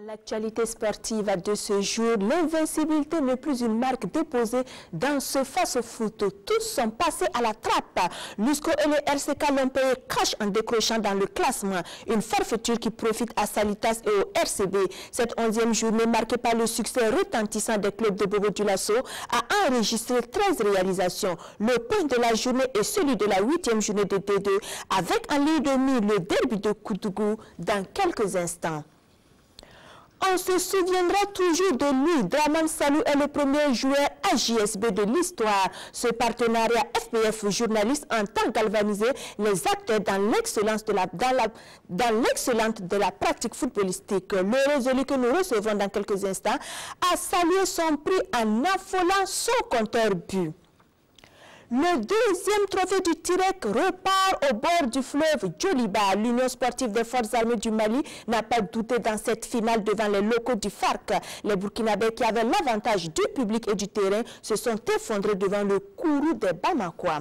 L'actualité sportive de ce jour, l'invincibilité n'est plus une marque déposée dans ce face-foot. Tous sont passés à la trappe. L'USCO et le RCK l'ont payé cash en décrochant dans le classement. Une forfaiture qui profite à Salitas et au RCB. Cette 11e journée marquée par le succès retentissant des clubs de Bobo Dioulasso a enregistré 13 réalisations. Le point de la journée est celui de la 8e journée de D2 avec en ligne de mire le derby de Koutougou dans quelques instants. On se souviendra toujours de lui. Draman Salou est le premier joueur AJSB de l'histoire. Ce partenariat FPF journaliste entend galvaniser les acteurs dans l'excellence de la pratique footballistique. Le résolu que nous recevons dans quelques instants a salué son prix en affolant son compteur but. Le deuxième trophée du Tirek repart au bord du fleuve Djoliba. L'Union sportive des forces armées du Mali n'a pas douté dans cette finale devant les locaux du FARC. Les Burkinabés qui avaient l'avantage du public et du terrain se sont effondrés devant le Kourou des Bamakois.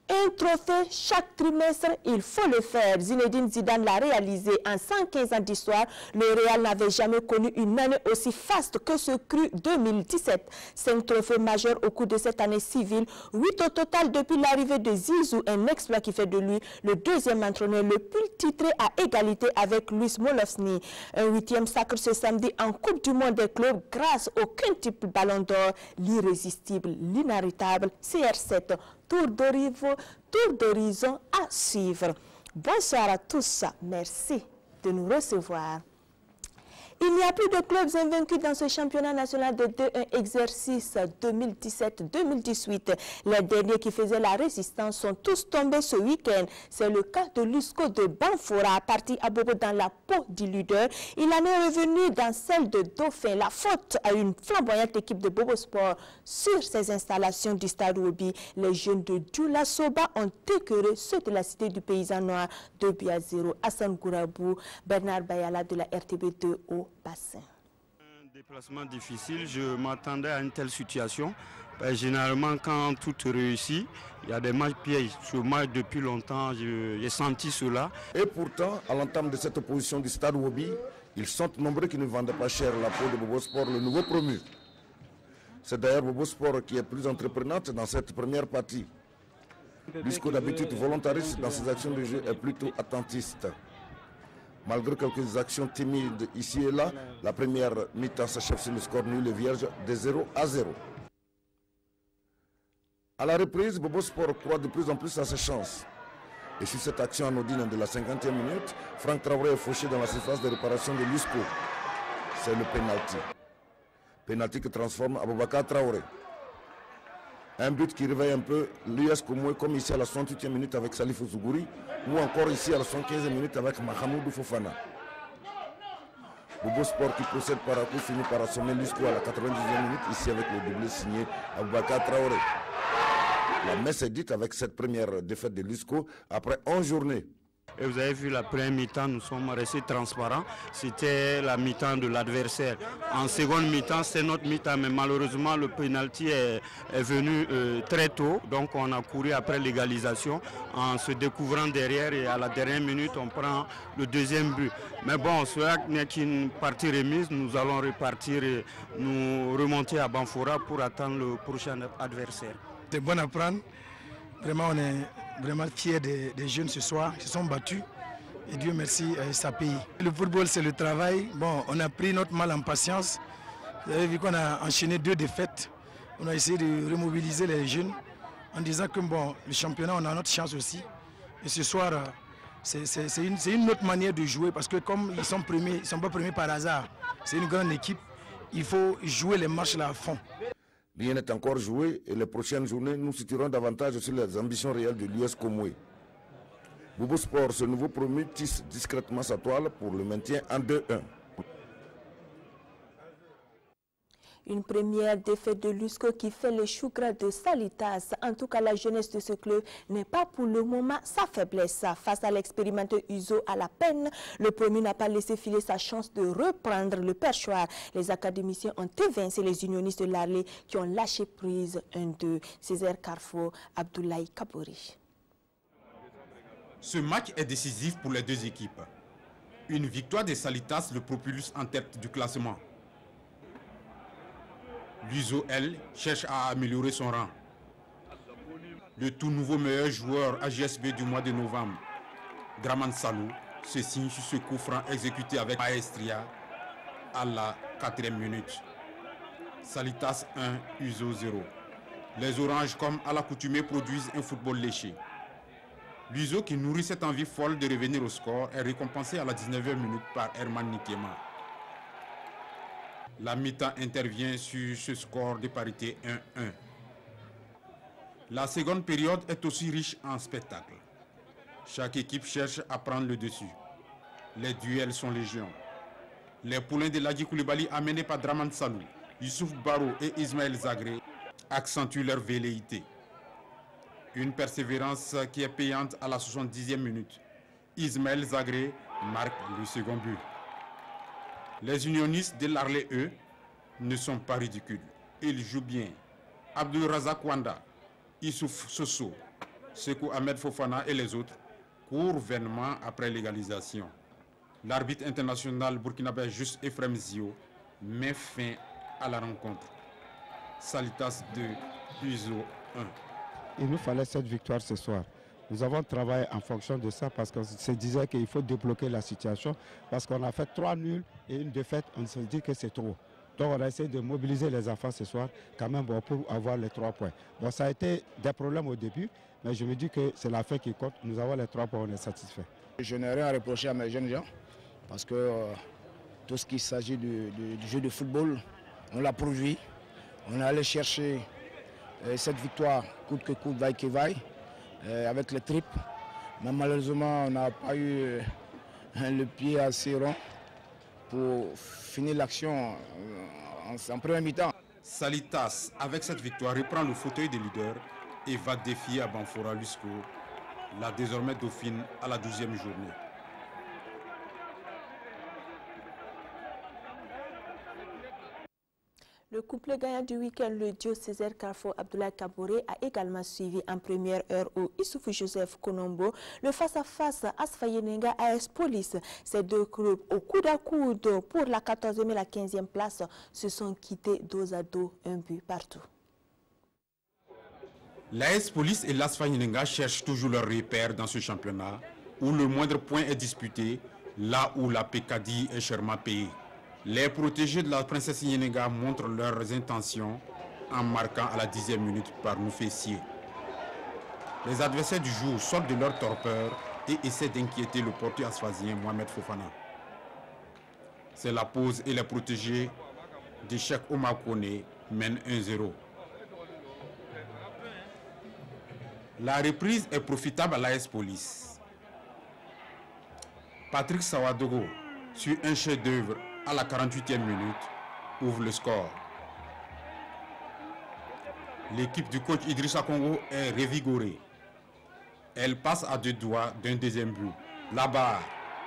Un trophée chaque trimestre, il faut le faire. Zinedine Zidane l'a réalisé en 115 ans d'histoire. Le Real n'avait jamais connu une année aussi faste que ce cru 2017. 5 trophées majeurs au cours de cette année civile, 8 au total depuis l'arrivée de Zizou, un exploit qui fait de lui le deuxième entraîneur le plus titré à égalité avec Luis Molosny. Un 8e sacre ce samedi en Coupe du Monde des clubs grâce au quintuple Ballon d'Or, l'irrésistible, l'inarrêtable CR7. Tour d'horizon à suivre. Bonsoir à tous. Merci de nous recevoir. Il n'y a plus de clubs invaincus dans ce championnat national de D1 exercice 2017-2018. Les derniers qui faisaient la résistance sont tous tombés ce week-end. C'est le cas de l'USCO de Banfora, parti à Bobo dans la peau du leader. Il en est revenu dans celle de Dauphin. La faute à une flamboyante équipe de Bobo Sport sur ces installations du stade Wobi. Les jeunes de Dioulasoba ont écœuré ceux de la cité du paysan noir 2-0. Hassan Gourabou, Bernard Bayala de la RTB2 au bassin. Un déplacement difficile, je m'attendais à une telle situation. Généralement, quand tout réussit, il y a des matchs pièges. Ce match, depuis longtemps, j'ai senti cela. Et pourtant, à l'entame de cette opposition du stade Wobi, ils sont nombreux qui ne vendent pas cher la peau de Bobo Sport, le nouveau promu. C'est d'ailleurs Bobo Sport qui est plus entreprenante dans cette première partie. L'USCO d'habitude volontariste dans ses actions de jeu est plutôt attentiste. Malgré quelques actions timides ici et là, la première mi-temps s'achève sur le score nul et vierge de 0-0. À la reprise, Bobo Sport croit de plus en plus à ses chances. Et sur cette action anodine de la 50e minute, Franck Traoré est fauché dans la surface de réparation de l'USCO. C'est le pénalty. Pénalty qui transforme Aboubakar Traoré. Un but qui réveille un peu l'US Komoué, comme ici à la 68e minute avec Salif Ouzouguri, ou encore ici à la 75e minute avec Mahamoudou Fofana. Bobo Sport qui procède par un coup finit par assommer l'USCO à la 90e minute, ici avec le doublé signé Aboubakar Traoré. La messe est dite avec cette première défaite de l'USCO après 11 journées. Et vous avez vu la première mi-temps, nous sommes restés transparents. C'était la mi-temps de l'adversaire. En seconde mi-temps, c'est notre mi-temps, mais malheureusement, le penalty est venu très tôt. Donc on a couru après l'égalisation en se découvrant derrière et à la dernière minute, on prend le deuxième but. Mais bon, cela n'est qu'une partie remise. Nous allons repartir et nous remonter à Banfora pour attendre le prochain adversaire. C'est bon à prendre. Vraiment, on est vraiment fiers des jeunes ce soir. Ils se sont battus et Dieu merci, ça paye. Le football, c'est le travail. Bon, on a pris notre mal en patience. Vous avez vu qu'on a enchaîné 2 défaites. On a essayé de remobiliser les jeunes en disant que bon, le championnat, on a notre chance aussi. Et ce soir, c'est une autre manière de jouer parce que comme ils sont premiers, ils ne sont pas premiers par hasard. C'est une grande équipe. Il faut jouer les matchs là à fond. Rien n'est encore joué et les prochaines journées nous situerons davantage sur les ambitions réelles de l'US Komoué. Bobo Sport, ce nouveau promu, tisse discrètement sa toile pour le maintien en 2-1. Une première défaite de l'USCO qui fait le chou gras de Salitas. En tout cas, la jeunesse de ce club n'est pas pour le moment sa faiblesse. Face à l'expérimenté Uzo à la peine, le promu n'a pas laissé filer sa chance de reprendre le perchoir. Les académiciens ont évincé les unionistes de l'Arlé qui ont lâché prise 1-2. Césaire Carrefour, Abdoulaye Kabouri. Ce match est décisif pour les deux équipes. Une victoire des Salitas le propulse en tête du classement. L'USO, elle, cherche à améliorer son rang. Le tout nouveau meilleur joueur AJSB du mois de novembre, Draman Salou, se signe sur ce coup franc exécuté avec maestria à la 4e minute. Salitas 1, USO 0. Les Oranges, comme à l'accoutumée, produisent un football léché. L'USO, qui nourrit cette envie folle de revenir au score, est récompensé à la 19e minute par Herman Nikema. La mi-temps intervient sur ce score de parité 1-1. La seconde période est aussi riche en spectacles. Chaque équipe cherche à prendre le dessus. Les duels sont légion. Les poulains de Ladji Koulibaly amenés par Draman Salou, Youssouf Baro et Ismaël Zagré accentuent leur velléité. Une persévérance qui est payante à la 70e minute. Ismaël Zagré marque le second but. Les unionistes de l'Arlé, eux, ne sont pas ridicules. Ils jouent bien. Abdul Razak Wanda, Issouf Soso, Sekou Ahmed Fofana et les autres courent vainement après l'égalisation. L'arbitre international burkinabé Juste Ephraim Zio met fin à la rencontre. Salitas 2, USO 1. Il nous fallait cette victoire ce soir. Nous avons travaillé en fonction de ça parce qu'on se disait qu'il faut débloquer la situation. Parce qu'on a fait 3 nuls et une défaite, on se dit que c'est trop. Donc on a essayé de mobiliser les enfants ce soir quand même pour avoir les 3 points. Bon, ça a été des problèmes au début, mais je me dis que c'est la fin qui compte. Nous avons les 3 points, on est satisfait. Je n'ai rien à reprocher à mes jeunes gens parce que tout ce qui s'agit du jeu de football, on l'a produit. On est allé chercher cette victoire coûte que coûte, vaille que vaille, avec les tripes. Mais malheureusement, on n'a pas eu le pied assez rond pour finir l'action en première mi-temps. Salitas, avec cette victoire, reprend le fauteuil de leader et va défier à Banfora Lusco, la désormais dauphine, à la 12e journée. Le couple gagnant du week-end, le duo Césaire Carrefour Abdoulaye Kaboré, a également suivi en première heure au Issoufou Joseph Konombo le face-à-face Asfayenenga AS Police. Ces deux clubs au coude à coude pour la 14e et la 15e place se sont quittés dos à dos, un but partout. L'AS Police et l'Asfayenenga cherchent toujours leur repère dans ce championnat où le moindre point est disputé, là où la Pécadille est chèrement payée. Les protégés de la princesse Yenenga montrent leurs intentions en marquant à la 10e minute par Noufessier. Les adversaires du jour sortent de leur torpeur et essaient d'inquiéter le portier asphasien Mohamed Fofana. C'est la pause et les protégés de Cheikh Omar Kone mènent 1-0. La reprise est profitable à l'AS Police. Patrick Sawadogo, sur un chef-d'œuvre à la 48e minute, ouvre le score. L'équipe du coach Idrissa Congo est revigorée. Elle passe à 2 doigts d'un deuxième but. Là-bas,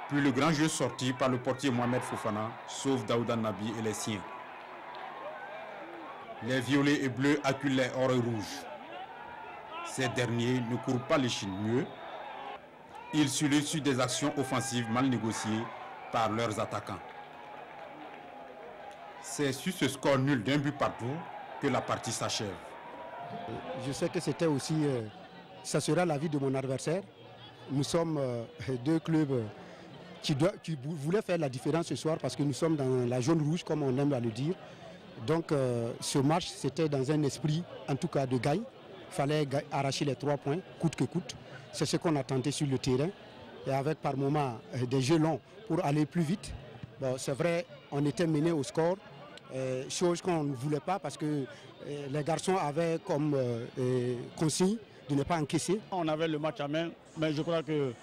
puis le grand jeu sorti par le portier Mohamed Fofana sauve Daouda Nabi et les siens. Les violets et bleus acculent les or et rouges. Ces derniers ne courent pas les chines mieux. Ils sur des actions offensives mal négociées par leurs attaquants. C'est sur ce score nul d'un but partout que la partie s'achève. Je sais que c'était aussi, ça sera l'avis de mon adversaire. Nous sommes deux clubs qui voulaient faire la différence ce soir parce que nous sommes dans la jaune rouge, comme on aime à le dire. Donc ce match, c'était dans un esprit, en tout cas, de gagne. Il fallait arracher les 3 points, coûte que coûte. C'est ce qu'on a tenté sur le terrain. Et avec par moments des jeux longs pour aller plus vite. Bon, c'est vrai, on était mené au score. Chose qu'on ne voulait pas parce que les garçons avaient comme consigne de ne pas encaisser. On avait le match à main, mais je crois que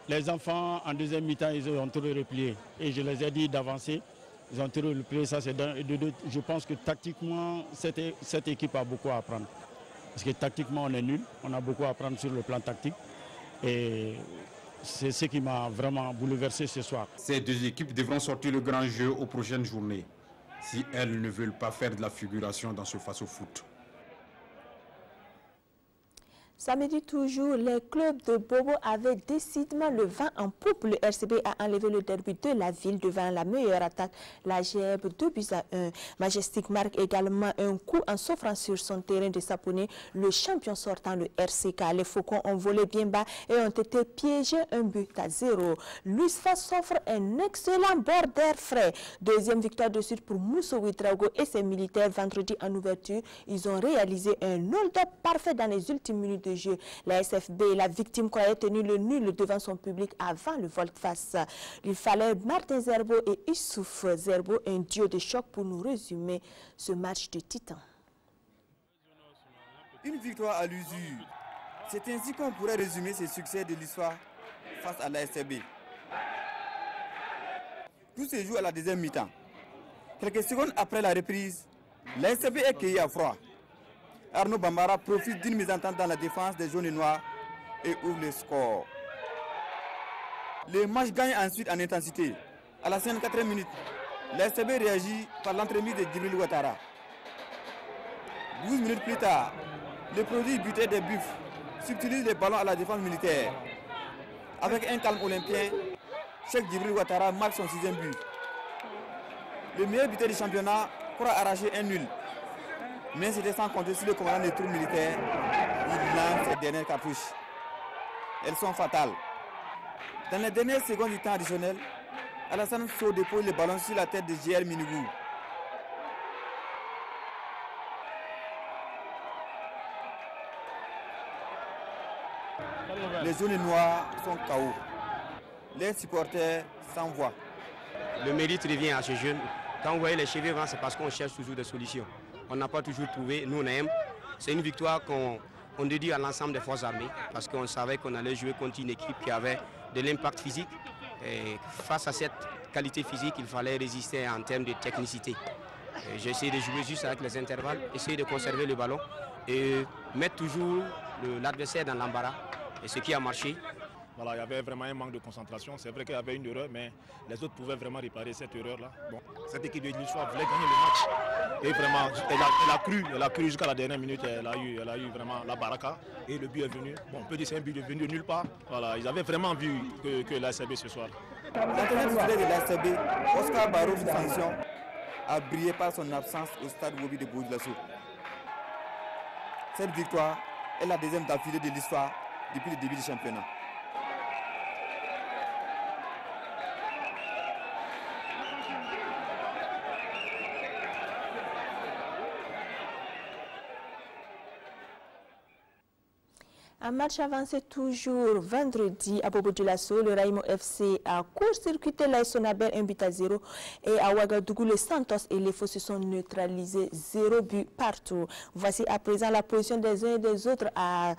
les enfants en deuxième mi-temps, ils ont trop replié. Et je les ai dit d'avancer. Ils ont trop replié. Ça, je pense que tactiquement, cette équipe a beaucoup à apprendre. Parce que tactiquement, on est nul. On a beaucoup à apprendre sur le plan tactique. Et c'est ce qui m'a vraiment bouleversé ce soir. Ces deux équipes devront sortir le grand jeu aux prochaines journées, si elles ne veulent pas faire de la figuration dans ce face-au-foot. Samedi toujours, les clubs de Bobo avaient décidément le vent en poupe. Le RCB a enlevé le derby de la ville devant la meilleure attaque, la GEB 2-1. Majestic marque également un coup en s'offrant sur son terrain de Saponé le champion sortant, le RCK. Les Faucons ont volé bien bas et ont été piégés 1-0. L'USFA s'offre un excellent bord d'air frais. Deuxième victoire de suite pour Mousso Ouedraogo et ses militaires vendredi en ouverture. Ils ont réalisé un hold-up parfait dans les ultimes minutes de jeu. La SFB, la victime, croyait tenir le nul devant son public avant le volte-face. Il fallait Martin Zerbo et Issouf Zerbo, un duo de choc pour nous résumer ce match de titan. Une victoire à l'usure. C'est ainsi qu'on pourrait résumer ce succès de l'histoire face à la SFB. Tout se joue à la deuxième mi-temps. Quelques secondes après la reprise, la SFB est cueillie à froid. Arnaud Bambara profite d'une mésentente dans la défense des jaunes et noirs et ouvre le score. Le match gagne ensuite en intensité. À la 54e minute, la SCB réagit par l'entremise de Djibril Ouattara. 12 minutes plus tard, le produit buteur des Buffs subtilise les ballons à la défense militaire. Avec un calme olympien, Cheikh Djibril Ouattara marque son 6e but. Le meilleur buteur du championnat pourra arracher un nul. Mais c'était sans compter sur le commandant des troupes militaires. Il lance ses dernières cartouches. Elles sont fatales. Dans les dernières secondes du temps additionnel, Alassane Sow dépose le ballon sur la tête de JR Minigou. Les jaunes et noirs sont KO. Les supporters s'envoient. Le mérite revient à ces jeunes. Quand vous voyez les cheveux blancs, c'est parce qu'on cherche toujours des solutions. On n'a pas toujours trouvé, nous on aime. C'est une victoire qu'on dédie à l'ensemble des forces armées parce qu'on savait qu'on allait jouer contre une équipe qui avait de l'impact physique. Et face à cette qualité physique, il fallait résister en termes de technicité. J'ai essayé de jouer juste avec les intervalles, essayer de conserver le ballon et mettre toujours l'adversaire dans l'embarras. Et ce qui a marché. Voilà, il y avait vraiment un manque de concentration. C'est vrai qu'il y avait une erreur, mais les autres pouvaient vraiment réparer cette erreur-là. Bon, cette équipe de l'histoire voulait gagner le match. Et vraiment, elle a cru jusqu'à la dernière minute. Elle a eu vraiment la baraka. Et le but est venu. Bon, on peut dire que c'est un but venu de nulle part. Voilà, ils avaient vraiment vu que l'ASB ce soir. L'entraîneur titulaire de l'ASB, Oscar Barreau, sous sanction, a brillé par son absence au stade Wobi de Boudlasso. Cette victoire est la deuxième d'affilée de l'histoire depuis le début du championnat. Un match avancé toujours vendredi à Bobo Dioulasso. Le Raimo FC a court-circuité l'AS Sonaber 1-0 et à Ouagadougou, le Santos et les Faux se sont neutralisés 0 but partout. Voici à présent la position des uns et des autres à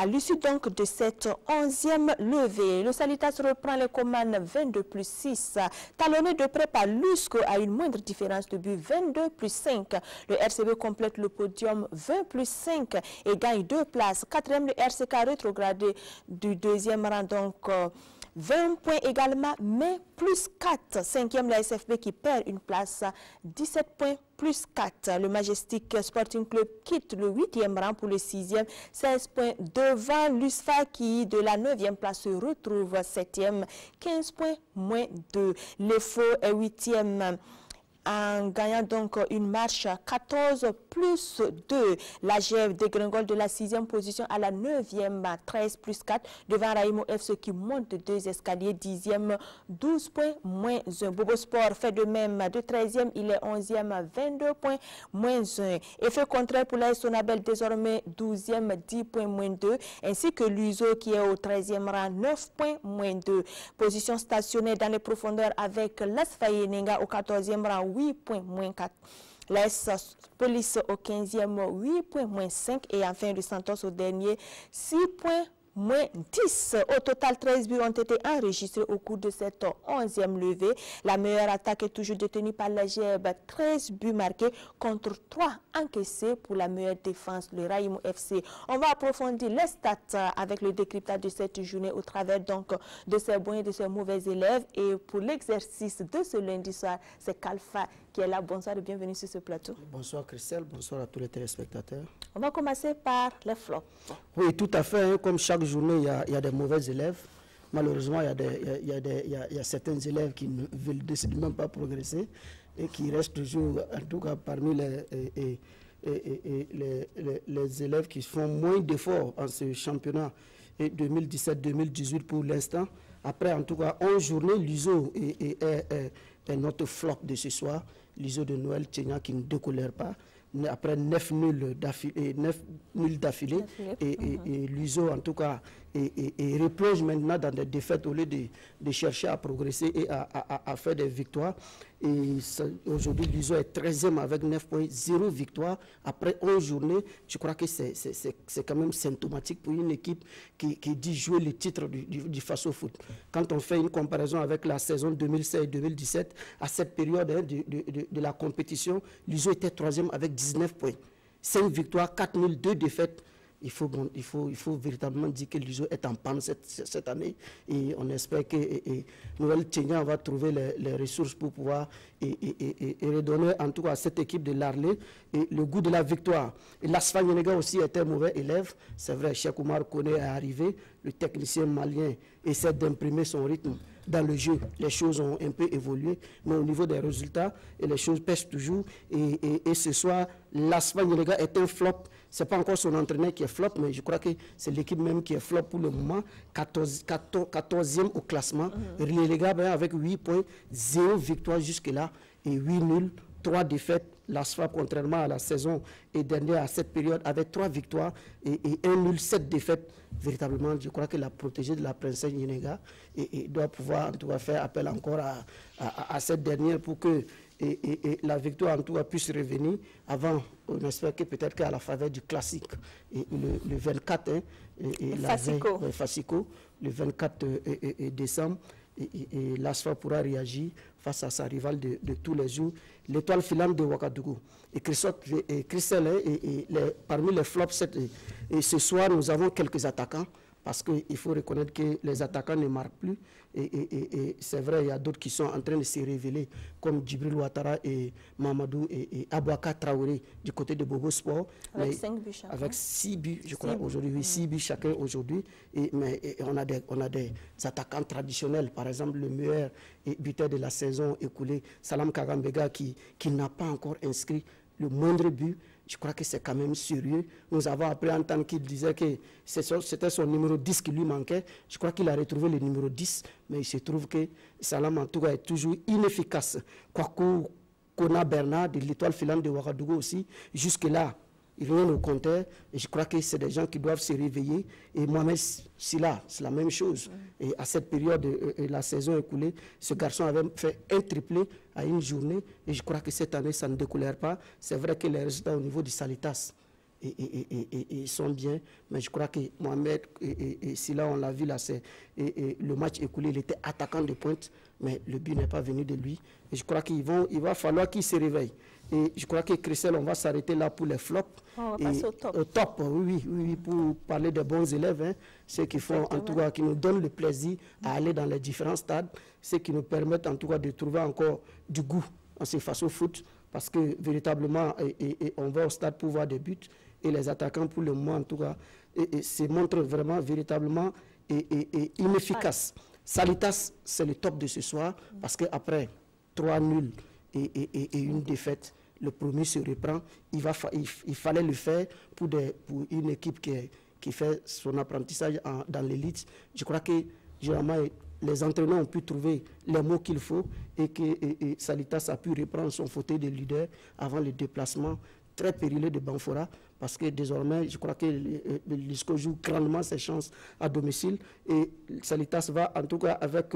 l'issue donc de cette 11e levée. Le Salitas reprend les commandes 22+6. Talonné de près par Lusco à une moindre différence de but 22+5. Le RCB complète le podium 20+5 et gagne 2 places. 4e le RCK rétrogradé du 2e rang, donc 20 points également, mais plus 4. 5e la SFB qui perd une place, 17 points plus 4. Le Majestic Sporting Club quitte le 8e rang pour le 6e, 16 points devant l'USFA qui de la 9e place se retrouve 7e, 15 points moins 2. Les Faux est 8e. En gagnant donc une marche 14+2. La GEB dégringole de la 6e position à la 9e, 13+4, devant Raimo FC qui monte 2 escaliers, 10e, 12 points moins 1. Bobo Sport fait de même, de 13e, il est 11e, 22 points moins 1. Effet contraire pour l'AS Sonabel, désormais 12e, 10 points moins 2, ainsi que l'USO qui est au 13e rang, 9 points moins 2. Position stationnée dans les profondeurs avec l'Asfaye Nenga au 14e rang, 8 points moins 4. L'AS Police au 15e, 8 points moins 5. Et enfin le Santos au dernier, 6 points moins 10. Au total, 13 buts ont été enregistrés au cours de cette 11e levée. La meilleure attaque est toujours détenue par la GEB, 13 buts marqués contre 3 encaissés pour la meilleure défense, le Raïmou FC. On va approfondir les stats avec le décryptage de cette journée au travers donc de ces bons et de ces mauvais élèves. Et pour l'exercice de ce lundi soir, c'est Kalfa qui est là. Bonsoir et bienvenue sur ce plateau. Bonsoir Christelle, bonsoir à tous les téléspectateurs. On va commencer par les flops. Oui, tout à fait. Hein. Comme chaque journée, il y a des mauvais élèves. Malheureusement, il y a certains élèves qui ne veulent décidément même pas progresser et qui restent toujours, en tout cas parmi les élèves qui font moins d'efforts en ce championnat 2017-2018 pour l'instant. Après, en tout cas, 11 journées, l'ISO est notre flop de ce soir. L'ISO de Noël Tchenya qui ne décolère pas. Après 9 nuls d'affilée, et l'ISO, en tout cas, replonge maintenant dans des défaites au lieu de chercher à progresser et à faire des victoires. Et aujourd'hui, l'ISO est 13e avec 9 points, 0 victoire. Après 11 journées, je crois que c'est quand même symptomatique pour une équipe qui dit jouer le titre du Faso Foot. Quand on fait une comparaison avec la saison 2016-2017, à cette période de la compétition, l'ISO était 3e avec 19 points. 5 victoires, 4 nuls, 2 défaites. Il faut véritablement dire que l'ISO est en panne cette année et on espère que Noël Tchenya va trouver les ressources pour pouvoir redonner en tout cas à cette équipe de l'Arlé le goût de la victoire. Et l'Asfa Nyenega aussi était un mauvais élève. C'est vrai, Cheikh Oumar Kone est arrivé, le technicien malien essaie d'imprimer son rythme dans le jeu. Les choses ont un peu évolué, mais au niveau des résultats, les choses pèsent toujours. Et ce soir, l'Asfa Nyenega est un flop. Ce n'est pas encore son entraîneur qui est flop, mais je crois que c'est l'équipe même qui est flop pour le moment. 14e au classement. Les gars avec 8 points, 0 victoire jusque-là et 8 nuls, 3 défaites. L'ASFA, contrairement à la saison dernière, à cette période, avait 3 victoires et 1 nul, 7 défaites. Véritablement, je crois que la protégée de la princesse Nyenega doit pouvoir en tout cas faire appel encore à cette dernière pour que la victoire en tout cas puisse revenir avant. On espère que peut-être qu'à la faveur du classique le 24 Fasico, le 24 décembre, et l'ASFA pourra réagir face à sa rivale de tous les jours, l'étoile filante de Ouagadougou. Et Christelle, parmi les flops, ce soir, nous avons quelques attaquants, parce qu'il faut reconnaître que les attaquants ne marquent plus. Et c'est vrai, il y a d'autres qui sont en train de se révéler, comme Djibril Ouattara et Mamadou et Abouaka Traoré du côté de Bobo Sport. Avec 5 buts chacun. Avec 6 buts, je crois, aujourd'hui. Oui, 6 buts chacun aujourd'hui. Mais on a des attaquants traditionnels. Par exemple, le meilleur buteur de la saison écoulée, Salam Kagambega, qui n'a pas encore inscrit le moindre but. Je crois que c'est quand même sérieux. Nous avons appris en tant qu'il disait que c'était son numéro 10 qui lui manquait. Je crois qu'il a retrouvé le numéro 10, mais il se trouve que Salam en tout cas est toujours inefficace. Kwaku Kona Bernard de l'étoile filante de Ouagadougou aussi, jusque-là, rien ne comptait. Et je crois que c'est des gens qui doivent se réveiller. Et Mohamed Silla, c'est la même chose. Et à cette période de la saison écoulée, ce garçon avait fait un triplé à une journée. Et je crois que cette année, ça ne découlère pas. C'est vrai que les résultats au niveau du Salitas sont bien. Mais je crois que Mohamed et Silla, on l'a vu là, le match écoulé, il était attaquant de pointe. Mais le but n'est pas venu de lui. Et je crois qu'il va falloir qu'il se réveille. Et je crois que Christelle, on va s'arrêter là pour les flops. On va passer au top. Au top, oui, pour parler des bons élèves, hein, ceux qui font, en tout cas, qui nous donnent le plaisir à aller dans les différents stades, ceux qui nous permettent en tout cas de trouver encore du goût en ces Faso Foot, parce que véritablement, on va au stade pour voir des buts, et les attaquants, pour le moment, en tout cas, se montrent vraiment, véritablement inefficaces. Salitas, c'est le top de ce soir, parce qu'après 3 nuls et une défaite, le premier se reprend. Il fallait le faire pour une équipe qui fait son apprentissage dans l'élite. Je crois que généralement, les entraîneurs ont pu trouver les mots qu'il faut et que Salitas a pu reprendre son fauteuil de leader avant le déplacement très périlleux de Banfora, parce que désormais, je crois que l'ISCO joue grandement ses chances à domicile et Salitas va en tout cas avec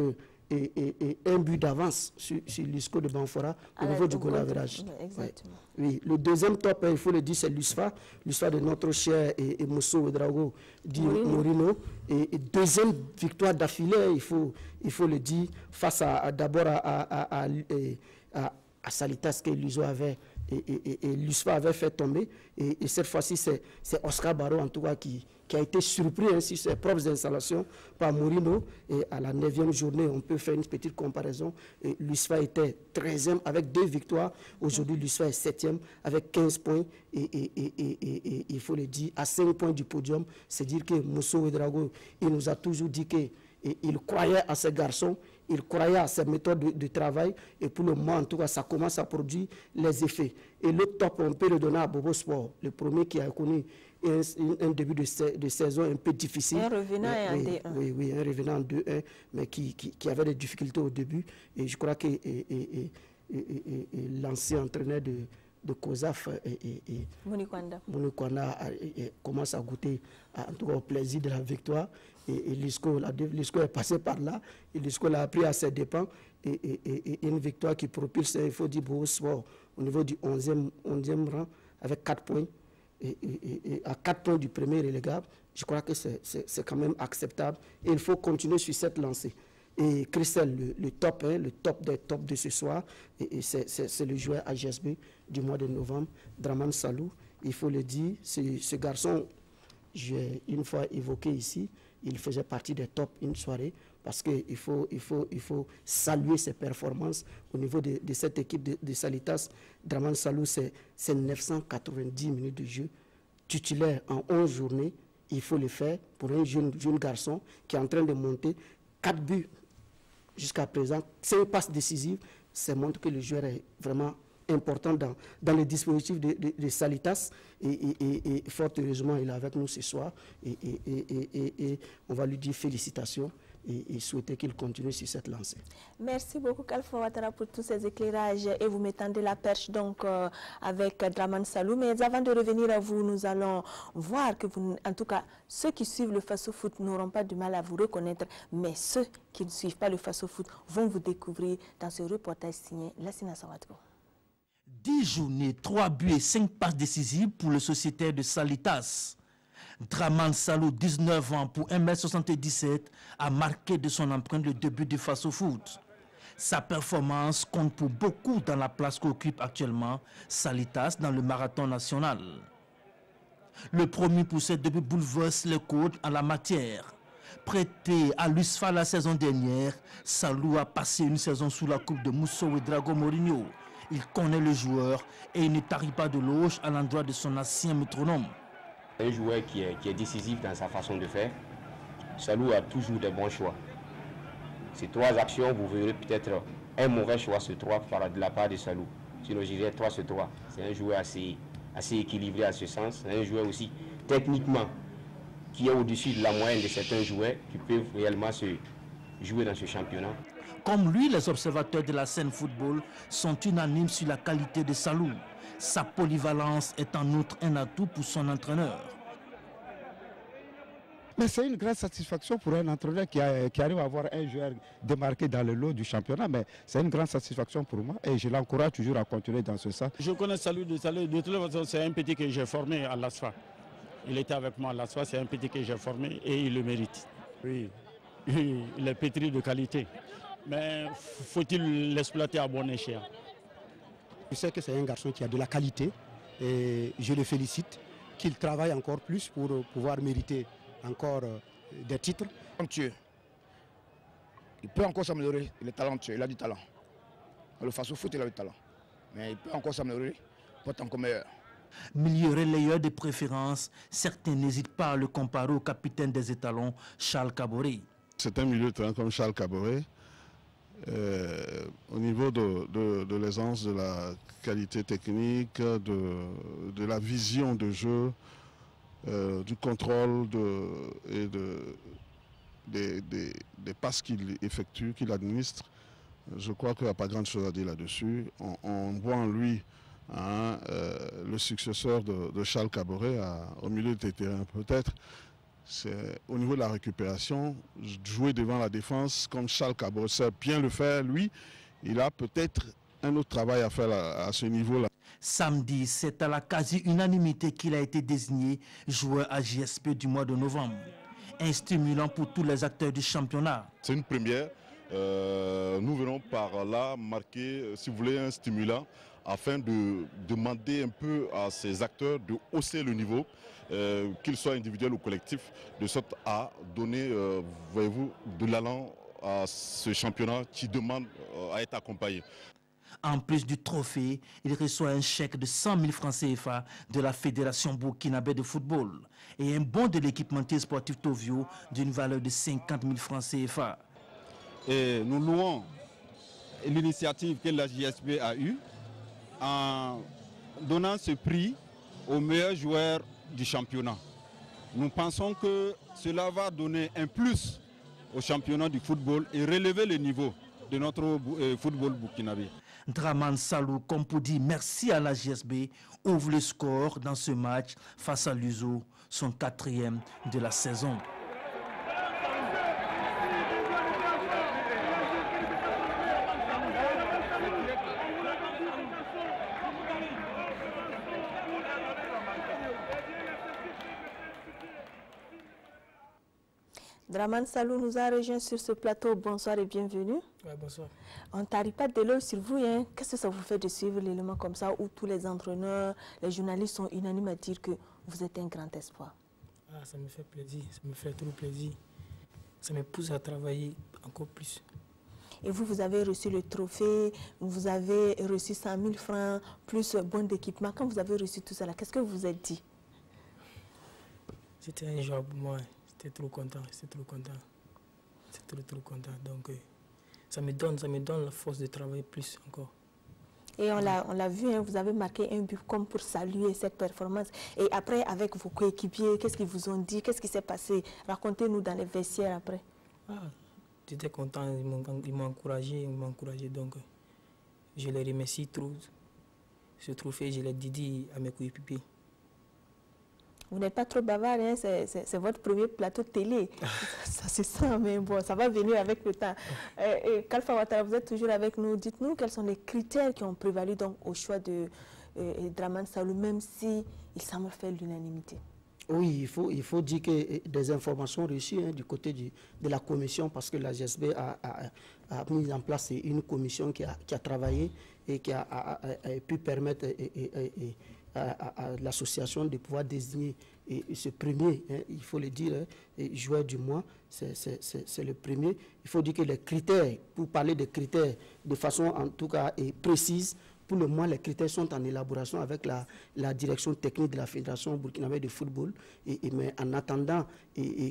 un but d'avance sur l'USCO de Banfora au niveau du goal average. Exactement. Oui. Le deuxième top, il faut le dire, c'est l'USFA de notre cher et Mousso Ouedraogo dit Morino. Et deuxième victoire d'affilée, il faut le dire, face d'abord à Salitas que l'USO avait et l'USFA avait fait tomber. Et cette fois-ci, c'est Oscar Barreau, en tout cas, qui a été surpris sur ses propres installations par Morino. Et à la 9e journée, on peut faire une petite comparaison. L'USFA était 13e avec 2 victoires. Aujourd'hui, l'USFA est 7e avec 15 points. Et il faut le dire, à 5 points du podium, c'est dire que Mousso Ouedraogo, il nous a toujours dit qu'il croyait à ces garçons. Il croyait à ses méthodes de travail et pour le moment, en tout cas, ça commence à produire les effets. Et le top, on peut le donner à Bobo Sport, le premier qui a connu un début de saison un peu difficile. Un revenant en D1. Oui, un revenant en 2-1, mais qui avait des difficultés au début. Et je crois que l'ancien entraîneur de COSAF Monikwanda commence à goûter en tout cas au plaisir de la victoire. Et l'ISCO est passé par là, et l'ISCO l'a appris à ses dépens, et une victoire qui propulse, il faut dire, Beau Sport au niveau du 11e rang, avec 4 points, et à 4 points du premier relégable. Je crois que c'est quand même acceptable, et il faut continuer sur cette lancée. Et Christelle, le top des tops de ce soir, et c'est le joueur AGSB du mois de novembre, Draman Salou. Il faut le dire, ce garçon, j'ai une fois évoqué ici, il faisait partie des tops une soirée, parce qu'il faut saluer ses performances au niveau de cette équipe de Salitas. Draman Salou, c'est 990 minutes de jeu, titulaire en 11 journées. Il faut le faire pour un jeune garçon qui est en train de monter. 4 buts jusqu'à présent, 5 passes décisives. Ça montre que le joueur est vraiment important dans le dispositif de Salitas. Et fort heureusement, il est avec nous ce soir. Et on va lui dire félicitations et souhaiter qu'il continue sur cette lancée. Merci beaucoup, Kalfa Ouattara, pour tous ces éclairages et vous m'étendez la perche donc avec Draman Salou. Mais avant de revenir à vous, nous allons voir que vous, en tout cas, ceux qui suivent le Faso Foot n'auront pas du mal à vous reconnaître, mais ceux qui ne suivent pas le Faso Foot vont vous découvrir dans ce reportage signé Lassina Sawadro. 10 journées, 3 buts et 5 passes décisives pour le sociétaire de Salitas. Draman Salou, 19 ans pour 1,77 m, a marqué de son empreinte le début du Faso Foot. Sa performance compte pour beaucoup dans la place qu'occupe actuellement Salitas dans le marathon national. Le premier pour ses débuts bouleverse les codes en la matière. Prêté à l'USFA la saison dernière, Salou a passé une saison sous la coupe de Mousso Ouedraogo Morino. Il connaît le joueur et il ne tarit pas de loge à l'endroit de son ancien métronome. Un joueur qui est décisif dans sa façon de faire. Salou a toujours des bons choix. Ces 3 actions, vous verrez peut-être un mauvais choix sur 3 de la part de Salou. Sinon, je dirais 3 sur 3. C'est un joueur assez équilibré à ce sens. C'est un joueur aussi techniquement qui est au-dessus de la moyenne de certains joueurs qui peuvent réellement se jouer dans ce championnat. Comme lui, les observateurs de la scène football sont unanimes sur la qualité de Salou. Sa polyvalence est en outre un atout pour son entraîneur. Mais c'est une grande satisfaction pour un entraîneur qui arrive à avoir un joueur démarqué dans le lot du championnat. Mais c'est une grande satisfaction pour moi et je l'encourage toujours à continuer dans ce sens. Je connais Salou de toute façon, c'est un petit que j'ai formé à l'ASFA. Il était avec moi à l'ASFA, c'est un petit que j'ai formé et il le mérite. Oui, il est pétri de qualité. Mais faut-il l'exploiter à bon escient? Je sais que c'est un garçon qui a de la qualité et je le félicite qu'il travaille encore plus pour pouvoir mériter encore des titres. Talentueux. Il peut encore s'améliorer, il est talentueux, il a du talent. Dans le Faso Foot, il a du talent. Mais il peut encore s'améliorer pour être encore meilleur. Milieu relayeur de préférence, certains n'hésitent pas à le comparer au capitaine des étalons, Charles Caboret. C'est un milieu de terrain comme Charles Caboret. Au niveau de l'aisance, de la qualité technique, de la vision de jeu, du contrôle des passes qu'il effectue, qu'il administre, je crois qu'il n'y a pas grand chose à dire là-dessus. On voit en lui le successeur de Charles Caboret au milieu des terrains. Peut-être C'est au niveau de la récupération, jouer devant la défense, comme Charles Cabot sait bien le faire, lui, il a peut-être un autre travail à faire à ce niveau-là. Samedi, c'est à la quasi-unanimité qu'il a été désigné joueur à JSP du mois de novembre. Un stimulant pour tous les acteurs du championnat. C'est une première. Nous venons par là marquer, si vous voulez, un stimulant afin de demander un peu à ces acteurs de hausser le niveau, qu'ils soient individuels ou collectifs, de sorte à donner, voyez-vous, de l'allant à ce championnat qui demande à être accompagné. En plus du trophée, il reçoit un chèque de 100 000 francs CFA de la Fédération burkinabé de football et un bon de l'équipementier sportif Tovio d'une valeur de 50 000 francs CFA. Et nous louons l'initiative que la JSB a eue en donnant ce prix aux meilleurs joueurs du championnat. Nous pensons que cela va donner un plus au championnat du football et relever le niveau de notre football burkinabé. Draman Salou, comme pour dire merci à la JSB, ouvre le score dans ce match face à l'USO, son 4e de la saison. Draman Salou nous a rejoint sur ce plateau. Bonsoir et bienvenue. Ouais, bonsoir. On ne tarie pas de l'œil sur vous. Hein. Qu'est-ce que ça vous fait de suivre l'élément comme ça où tous les entraîneurs, les journalistes sont unanimes à dire que vous êtes un grand espoir? Ah, ça me fait plaisir, ça me fait trop plaisir. Ça me pousse à travailler encore plus. Et vous, vous avez reçu le trophée, vous avez reçu 100 000 francs, plus bon d'équipement. Quand vous avez reçu tout cela, qu'est-ce que vous vous êtes dit? C'était un jour pour moi. J'étais trop content, j'étais trop content. J'étais trop content. Donc, ça me donne la force de travailler plus encore. Et on l'a vu, hein, vous avez marqué un but comme pour saluer cette performance. Et après, avec vos coéquipiers, qu'est-ce qu'ils vous ont dit? Qu'est-ce qui s'est passé? Racontez-nous dans les vestiaires après. Ah, j'étais content, ils m'ont encouragé, donc je les remercie trop. Ce trophée, je l'ai dédié à mes coéquipiers. Vous n'êtes pas trop bavard, hein? C'est votre premier plateau de télé. Ça se sent, mais bon, ça va venir avec le temps. Kalfa Ouattara, vous êtes toujours avec nous. Dites-nous quels sont les critères qui ont prévalu donc, au choix de Draman Salou, même s'il semble faire l'unanimité. Oui, il faut dire que des informations reçues du côté de la commission, parce que la GSB a mis en place une commission qui a travaillé et qui a pu permettre à l'association de pouvoir désigner ce premier, il faut le dire, joueur du mois, c'est le premier. Il faut dire que les critères, pour parler des critères de façon en tout cas précise, pour le moment, les critères sont en élaboration avec la direction technique de la Fédération burkinabé de football. Mais en attendant,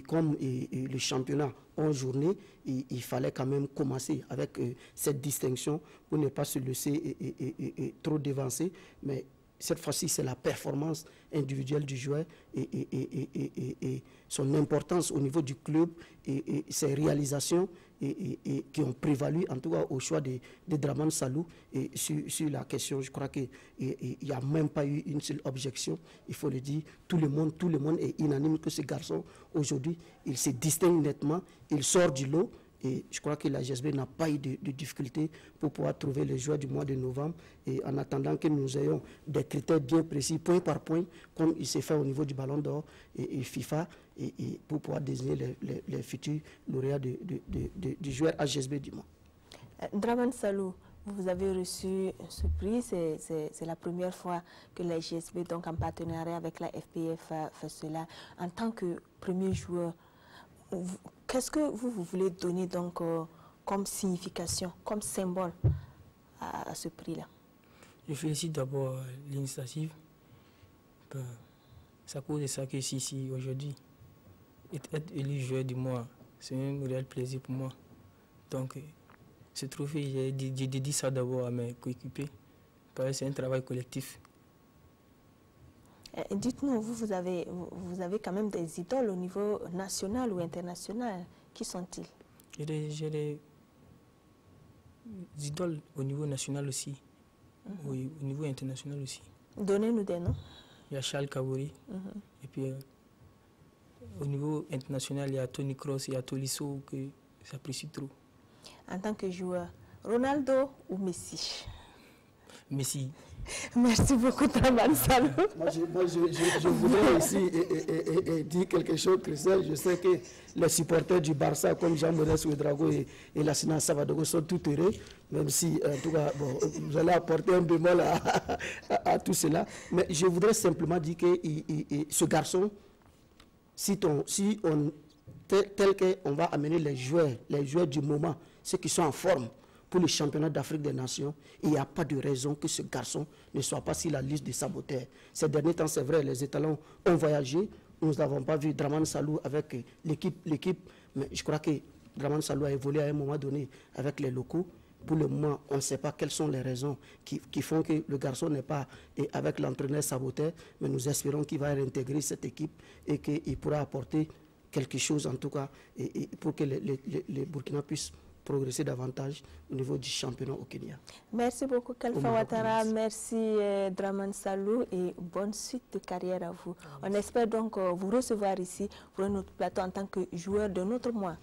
comme le championnat en journée, il fallait quand même commencer avec cette distinction pour ne pas se laisser trop dévancer. Mais cette fois-ci, c'est la performance individuelle du joueur et son importance au niveau du club et ses réalisations qui ont prévalu, en tout cas, au choix de Draman Salou. Et sur la question, je crois qu'il n'y a même pas eu une seule objection. Il faut le dire, tout le monde est unanime que ce garçon, aujourd'hui, il se distingue nettement, il sort du lot. Et je crois que la GSB n'a pas eu de difficulté pour pouvoir trouver les joueurs du mois de novembre. Et en attendant que nous ayons des critères bien précis, point par point, comme il s'est fait au niveau du Ballon d'Or et FIFA, et pour pouvoir désigner les futurs lauréats du joueur AGSB du mois. Draman Salou, vous avez reçu ce prix. C'est la première fois que la GSB, donc en partenariat avec la FPF, fait cela. En tant que premier joueur, qu'est-ce que vous voulez donner donc comme signification, comme symbole à ce prix-là? Je félicite d'abord l'initiative. C'est à cause de ça que ici aujourd'hui, être élu joueur du mois, c'est un réel plaisir pour moi. Donc, ce trophée, j'ai dédié ça d'abord à mes coéquipiers, parce que c'est un travail collectif. Dites-nous, vous avez quand même des idoles au niveau national ou international. Qui sont-ils? J'ai des idoles au niveau national aussi, au niveau international aussi. Donnez-nous des noms. Il y a Charles Kabori, et puis au niveau international, il y a Tony Kroos, il y a Tolisso que j'apprécie trop. En tant que joueur, Ronaldo ou Messi? Messi. Merci beaucoup, Dramane Salou. Moi, je voudrais aussi dire quelque chose, Christelle. Je sais que les supporters du Barça, comme Jean-Modeste Ouedraogo et Lassina Savadogo, sont tout heureux, même si, en tout cas, bon, vous allez apporter un bémol à tout cela. Mais je voudrais simplement dire que ce garçon, tel qu'on va amener les joueurs du moment, ceux qui sont en forme, pour le championnat d'Afrique des Nations, il n'y a pas de raison que ce garçon ne soit pas sur la liste des saboteurs. Ces derniers temps, c'est vrai, les étalons ont voyagé. Nous n'avons pas vu Dramane Salou avec l'équipe, mais je crois que Dramane Salou a évolué à un moment donné avec les locaux. Pour le moment, on ne sait pas quelles sont les raisons qui font que le garçon n'est pas avec l'entraîneur saboteur, mais nous espérons qu'il va réintégrer cette équipe et qu'il pourra apporter quelque chose, en tout cas, pour que les Burkina puissent progresser davantage au niveau du championnat au Kenya. Merci beaucoup, Kalfa Ouattara. Merci, Dramane Salou, et bonne suite de carrière à vous. On espère donc vous recevoir ici pour notre plateau en tant que joueur de notre mois.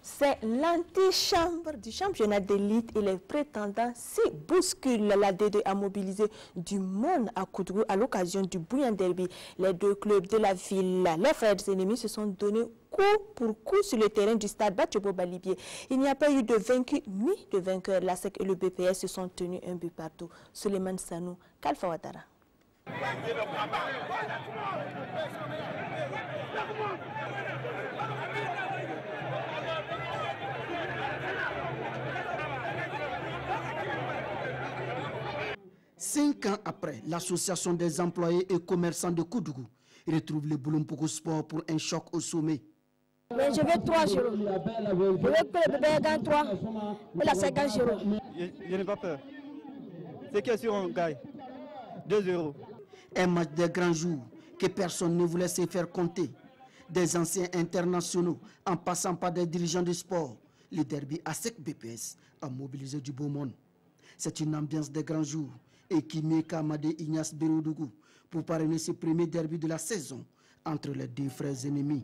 C'est l'antichambre du championnat d'élite et les prétendants s'y bousculent. La D2 a mobilisé du monde à Koudougou à l'occasion du Bouyan Derby. Les deux clubs de la ville, les frères ennemis, se sont donnés coup pour coup sur le terrain du stade Batchobo Balibié. Il n'y a pas eu de vaincu ni de vainqueur. La SEC et le BPS se sont tenus un but partout. Suleiman Sanou, Kalfa Ouattara. 5 ans après, l'association des employés et commerçants de Koudougou retrouve le Boulompoko Sport pour un choc au sommet. Mais je veux 3 0. Je veux que le bébé gagne 3 et la 50 0. Je n'ai pas peur. C'est question on gagne. 2-0. Un match des grands jours que personne ne voulait se faire compter. Des anciens internationaux en passant par des dirigeants de sport. Le derby ASEC BPS a mobilisé du beau monde. C'est une ambiance des grands jours et qui met Kamade Ignace Beroudougou pour parrainer ce premier derby de la saison entre les deux frères ennemis.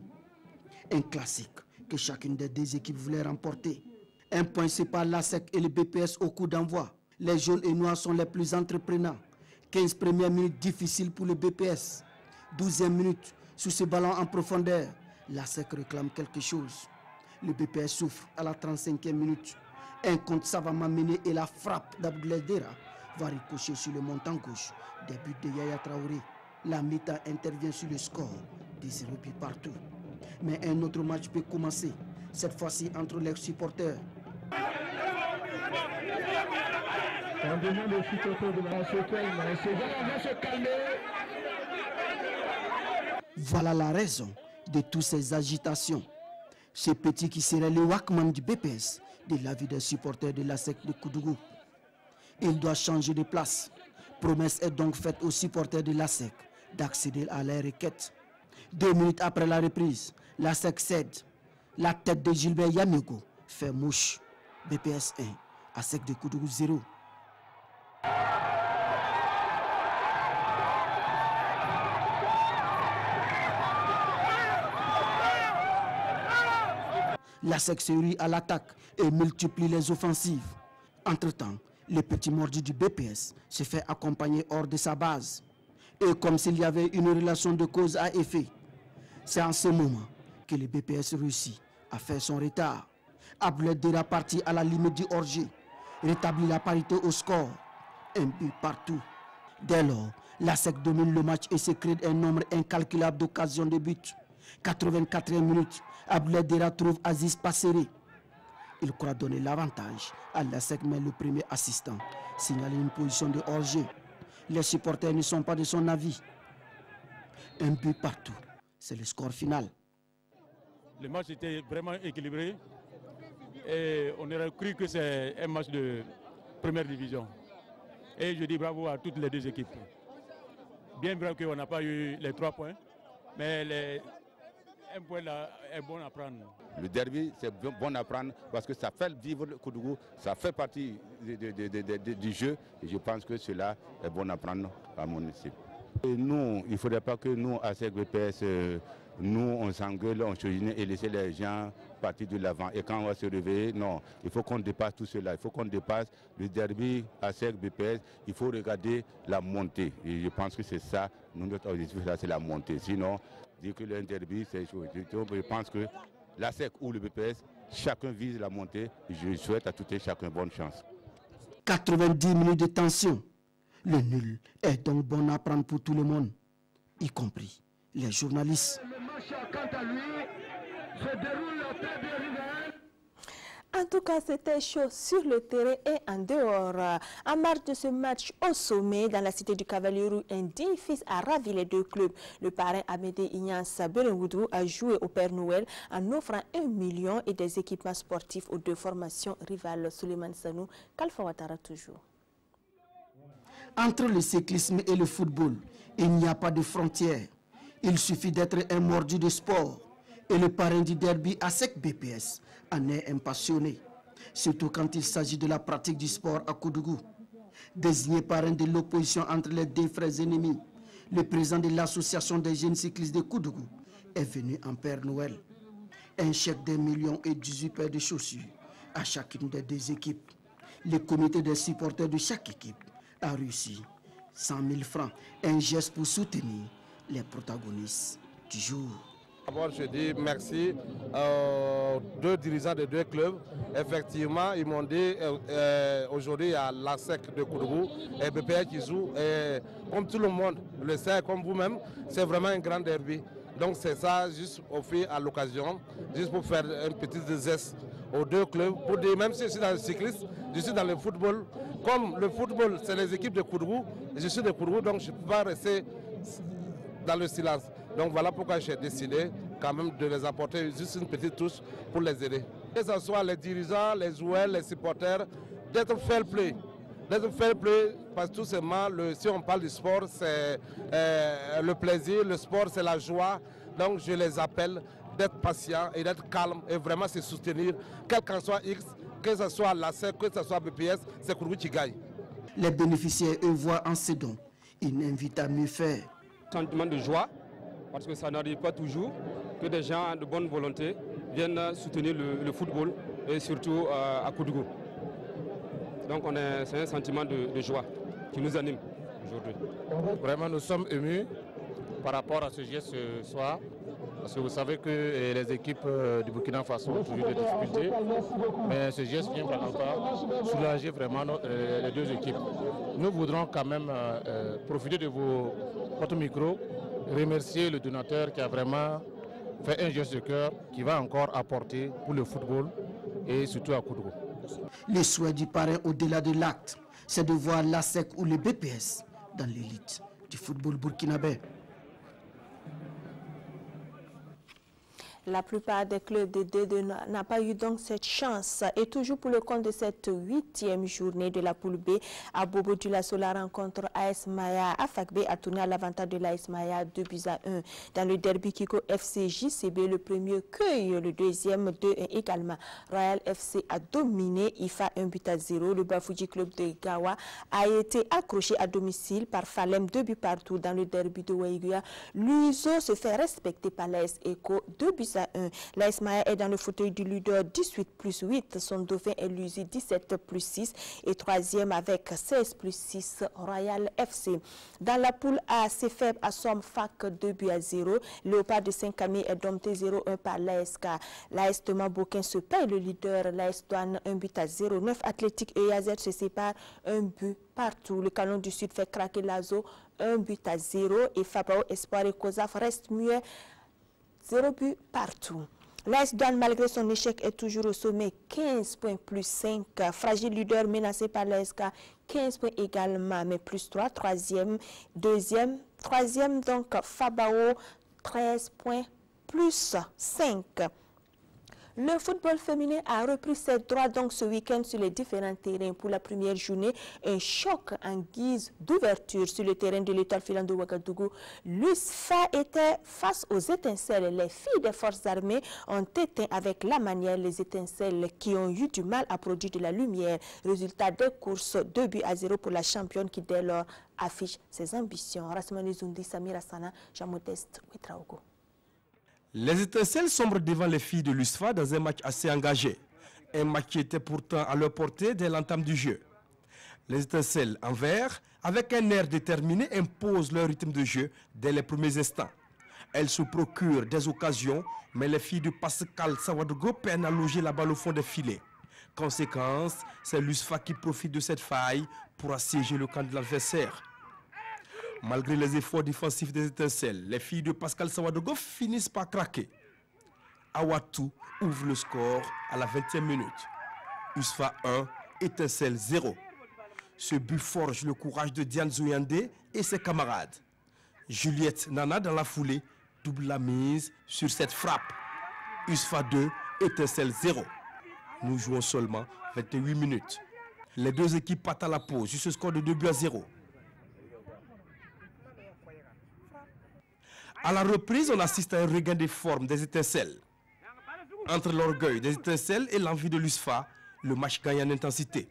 Un classique que chacune des deux équipes voulait remporter. Un point sépare l'ASEC et le BPS au coup d'envoi. Les jaunes et noirs sont les plus entreprenants. 15 premières minutes difficiles pour le BPS. 12e minute, sous ce ballon en profondeur, l'ASEC réclame quelque chose. Le BPS souffre à la 35e minute. Un compte savamment mené et la frappe d'Abdoulaye Dera va ricocher sur le montant gauche des buts de Yaya Traoré. La mi-temps intervient sur le score des 0 buts partout. Mais un autre match peut commencer, cette fois-ci entre les supporters. On demande aux supporters de la se calmer. Voilà la raison de toutes ces agitations. Ce petit qui serait le Wakman du BPS, de l'avis des supporters de l'ASEC de Koudougou. Il doit changer de place. Promesse est donc faite aux supporters de l'ASEC d'accéder à la requête. 2 minutes après la reprise, l'ASEC cède. La tête de Gilbert Yamigo fait mouche. BPS 1, ASEC de Koudougou 0. L'ASEC se rit à l'attaque et multiplie les offensives. Entre-temps, le petit mordu du BPS se fait accompagner hors de sa base. Et comme s'il y avait une relation de cause à effet, c'est en ce moment que le BPS réussit à faire son retard. Abdoulaye Dera parti à la limite du hors-jeu, rétablit la parité au score. Un but partout. Dès lors, l'ASEC domine le match et se crée un nombre incalculable d'occasions de but. 84e minute, Abdoulaye Dera trouve Aziz Passéré. Il croit donner l'avantage à l'ASEC, mais le premier assistant signale une position de hors-jeu. Les supporters ne sont pas de son avis. Un but partout, c'est le score final. Le match était vraiment équilibré et on aurait cru que c'est un match de première division. Et je dis bravo à toutes les deux équipes. Bien vrai qu'on n'a pas eu les 3 points, mais un point là est bon à prendre. Le derby, c'est bon à prendre parce que ça fait vivre le Koudougou, ça fait partie du jeu et je pense que cela est bon à prendre à mon équipe. Et nous, il ne faudrait pas que nous, à CBPS, nous, on s'engueule, on chagine et laisser les gens partir de l'avant. Et quand on va se réveiller, non, il faut qu'on dépasse tout cela. Il faut qu'on dépasse le derby à CBPS. Il faut regarder la montée. Et je pense que c'est ça, notre objectif, c'est la montée. Sinon, dire que le derby, c'est chaud. Je pense que la SEC ou le BPS, chacun vise la montée. Je souhaite à tout et chacun bonne chance. 90 minutes de tension. Le nul est donc bon à prendre pour tout le monde, y compris les journalistes. Le match, quant à lui, se déroule très bien. En tout cas, c'était chaud sur le terrain et en dehors. En marge de ce match au sommet, dans la cité du Cavalier, un digne fils a ravi les deux clubs. Le parrain Amédée Ignace Berengoudou a joué au Père Noël en offrant 1 million et des équipements sportifs aux deux formations rivales. Souleymane Sanou, Kalfa Ouattara toujours. Entre le cyclisme et le football, il n'y a pas de frontières. Il suffit d'être un mordu de sport. Et le parrain du derby ASEC BPS en est un passionné, surtout quand il s'agit de la pratique du sport à Koudougou. Désigné parrain de l'opposition entre les deux frères ennemis, le président de l'association des jeunes cyclistes de Koudougou est venu en Père Noël. Un chèque d'1 million et 18 paires de chaussures à chacune des deux équipes. Le comité des supporters de chaque équipe a réussi 100 000 francs, un geste pour soutenir les protagonistes du jour. D'abord, je dis merci aux deux dirigeants des deux clubs. Effectivement, ils m'ont dit aujourd'hui il y a la SEC de Koudougou et BPS qui joue. Et comme tout le monde le sait, comme vous-même, c'est vraiment un grand derby. Donc c'est ça, juste offrir à l'occasion, juste pour faire un petit geste aux deux clubs, pour dire, même si je suis dans le cyclisme, je suis dans le football. Comme le football, c'est les équipes de Koudougou, je suis de Koudougou, donc je ne peux pas rester dans le silence. Donc voilà pourquoi j'ai décidé quand même de les apporter juste une petite touche pour les aider. Que ce soit les dirigeants, les joueurs, les supporters, d'être fair play. D'être fair play parce que tout simplement, si on parle du sport, c'est le plaisir, le sport c'est la joie. Donc je les appelle d'être patients et d'être calmes et vraiment se soutenir, quel qu'en soit X, que ce soit la SEC, que ce soit BPS, c'est Koudougou qui gagne. Les bénéficiaires eux voient en ces dons une invite à mieux faire. Sentiment de joie, parce que ça n'arrive pas toujours que des gens de bonne volonté viennent soutenir le football et surtout à Koudougou. Donc c'est un sentiment de joie qui nous anime aujourd'hui. Vraiment nous sommes émus par rapport à ce geste ce soir, parce que vous savez que les équipes du Burkina Faso ont toujours des difficultés, mais ce geste vient encore soulager vraiment les deux équipes. Nous voudrons quand même profiter de votre micro, remercier le donateur qui a vraiment fait un geste de cœur qui va encore apporter pour le football et surtout à Koudougou. Le souhait du parrain au-delà de l'acte, c'est de voir la SEC ou le BPS dans l'élite du football burkinabé. La plupart des clubs de D2 n'ont pas eu donc cette chance. Et toujours pour le compte de cette 8e journée de la poule B, à Bobo Dioulasso, la rencontre AS Maya à FAC B a tourné à l'avantage de l'AS Maya 2-1. Dans le derby Kiko FC JCB, le premier cueille, le deuxième 2-1 également. Royal FC a dominé IFA 1-0. Le Bafouji Club de Gawa a été accroché à domicile par Falem 2 partout. Dans le derby de Waiguya, l'USO se fait respecter par l'AS Eco 2-1. L'AS Maya est dans le fauteuil du leader 18+8. Son dauphin est l'USI 17+6 et troisième avec 16+6 Royal FC. Dans la poule A, c'est faible à Somme FAC 2-0. Léopard de Saint-Camille est dompté 0-1 par l'ASK. L'AS Thomas Boquin se paye le leader. L'AS Douane 1-0. 9 Athlétique et AZ se séparent 1 but partout. Le Canon du Sud fait craquer l'Azo 1-0 et Fabao Espoir et Kozaf restent muets 0 but partout. L'AS Douane, malgré son échec, est toujours au sommet, 15 points plus 5. Fragile leader menacé par l'ASK, 15 points également, mais plus 3. Troisième, donc Fabao, 13 points plus 5. Le football féminin a repris ses droits donc ce week-end sur les différents terrains. Pour la première journée, un choc en guise d'ouverture sur le terrain de l'Étoile filante de Ouagadougou. L'USFA était face aux étincelles. Les filles des forces armées ont éteint avec la manière les étincelles qui ont eu du mal à produire de la lumière. Résultat des courses, 2-0 pour la championne qui dès lors affiche ses ambitions. Rasmani Zundi, Samira Sana, Jean-Modeste Ouetraogo. Les étincelles sombrent devant les filles de l'USFA dans un match assez engagé. Un match qui était pourtant à leur portée dès l'entame du jeu. Les étincelles en vert, avec un air déterminé, imposent leur rythme de jeu dès les premiers instants. Elles se procurent des occasions, mais les filles de Pascal Sawadogo peinent à loger la balle au fond des filets. Conséquence, c'est l'USFA qui profite de cette faille pour assiéger le camp de l'adversaire. Malgré les efforts défensifs des étincelles, les filles de Pascal Sawadogo finissent par craquer. Awatou ouvre le score à la 20e minute. USFA 1, étincelle 0. Ce but forge le courage de Diane Zouyandé et ses camarades. Juliette Nana dans la foulée double la mise sur cette frappe. USFA 2, étincelle 0. Nous jouons seulement 28 minutes. Les deux équipes partent à la pause sur ce score de 2-0. À la reprise, on assiste à un regain des formes des étincelles. Entre l'orgueil des étincelles et l'envie de l'USFA, le match gagne en intensité.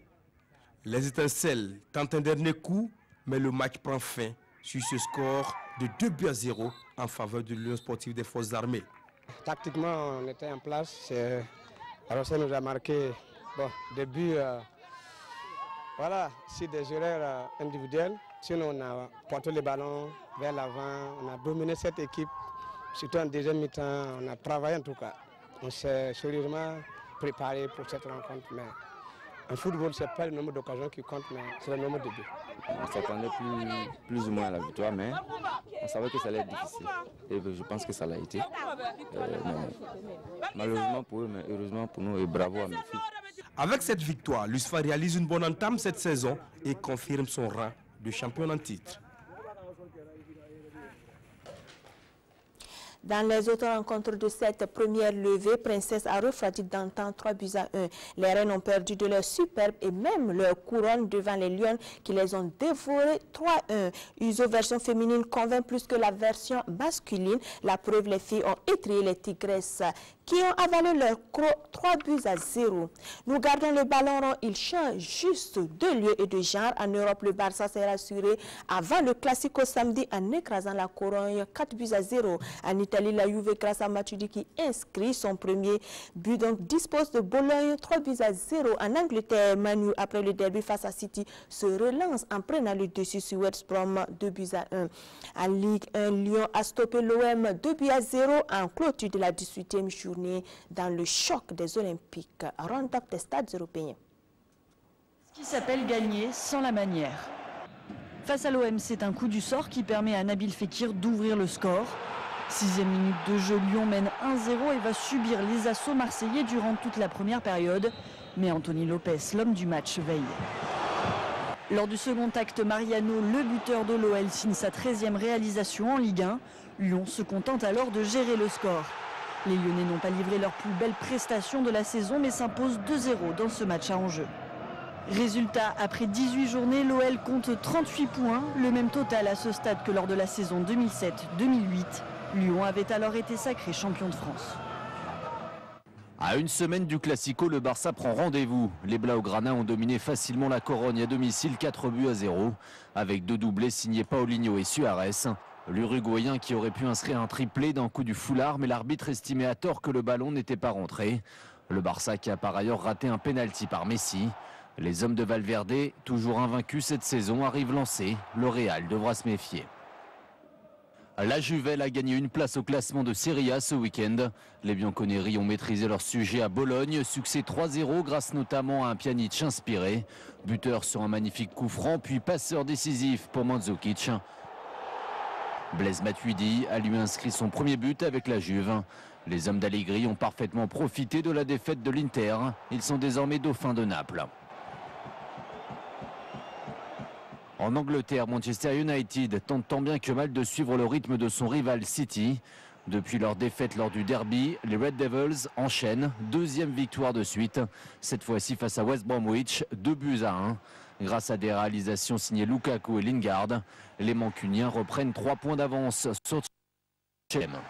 Les étincelles tentent un dernier coup, mais le match prend fin sur ce score de 2-0 en faveur de l'Union sportive des forces armées. Tactiquement, on était en place. Alors ça nous a marqué début, voilà, sur des erreurs individuelles. Sinon, on a porté le ballon vers l'avant, on a dominé cette équipe, surtout en deuxième mi-temps, on a travaillé en tout cas. On s'est sérieusement préparé pour cette rencontre, mais en football, ce n'est pas le nombre d'occasions qui compte, mais c'est le nombre de buts. On s'attendait plus ou moins à la victoire, mais on savait que ça allait être difficile. Et je pense que ça l'a été. Malheureusement pour eux, mais heureusement pour nous, et bravo à mes filles. Avec cette victoire, l'USFA réalise une bonne entame cette saison et confirme son rang de champion en titre. Dans les autres rencontres de cette première levée, Princesse a refroidi d'antan 3-1. Les Reines ont perdu de leur superbe et même leur couronne devant les Lions qui les ont dévorés 3-1. Uso version féminine convainc plus que la version masculine. La preuve, les filles ont étrié les Tigresses qui ont avalé leur croc 3-0. Nous gardons le ballon rond, il change juste de lieu et de genre. En Europe, le Barça s'est rassuré avant le Classico samedi en écrasant la Corogne 4-0. En Italie, la Juve, grâce à Matuidi qui inscrit son premier but, donc dispose de Bologne 3-0. En Angleterre, Manu, après le derby face à City, se relance en prenant le dessus sur West Brom 2-1. En Ligue 1, Lyon a stoppé l'OM 2-0 en clôture de la 18e journée dans le choc des Olympiques. Round-up des stades européens. Ce qui s'appelle gagner sans la manière. Face à l'OM, c'est un coup du sort qui permet à Nabil Fekir d'ouvrir le score. 6e minute de jeu, Lyon mène 1-0 et va subir les assauts marseillais durant toute la première période. Mais Anthony Lopez, l'homme du match, veille. Lors du second acte, Mariano, le buteur de l'OL, signe sa 13e réalisation en Ligue 1. Lyon se contente alors de gérer le score. Les Lyonnais n'ont pas livré leur plus belle prestation de la saison, mais s'imposent 2-0 dans ce match à enjeu. Résultat, après 18 journées, l'OL compte 38 points, le même total à ce stade que lors de la saison 2007-2008. Lyon avait alors été sacré champion de France. À une semaine du Classico, le Barça prend rendez-vous. Les Blaugrana ont dominé facilement la Corogne à domicile 4-0, avec 2 doublés signés Paulinho et Suarez. L'Uruguayen qui aurait pu inscrire un triplé d'un coup du foulard, mais l'arbitre estimait à tort que le ballon n'était pas rentré. Le Barça qui a par ailleurs raté un pénalty par Messi. Les hommes de Valverde, toujours invaincus cette saison, arrivent lancés. Le Real devra se méfier. La Juvel a gagné une place au classement de Serie A ce week-end. Les Bianconeri ont maîtrisé leur sujet à Bologne. Succès 3-0 grâce notamment à un Pjanic inspiré. Buteur sur un magnifique coup franc, puis passeur décisif pour Mandzukic. Blaise Matuidi a lui inscrit son premier but avec la Juve. Les hommes d'Allegri ont parfaitement profité de la défaite de l'Inter. Ils sont désormais dauphins de Naples. En Angleterre, Manchester United tente tant bien que mal de suivre le rythme de son rival City. Depuis leur défaite lors du derby, les Red Devils enchaînent, deuxième victoire de suite, cette fois-ci face à West Bromwich, 2-1. Grâce à des réalisations signées Lukaku et Lingard, les Mancuniens reprennent 3 points d'avance sur Cheltenham.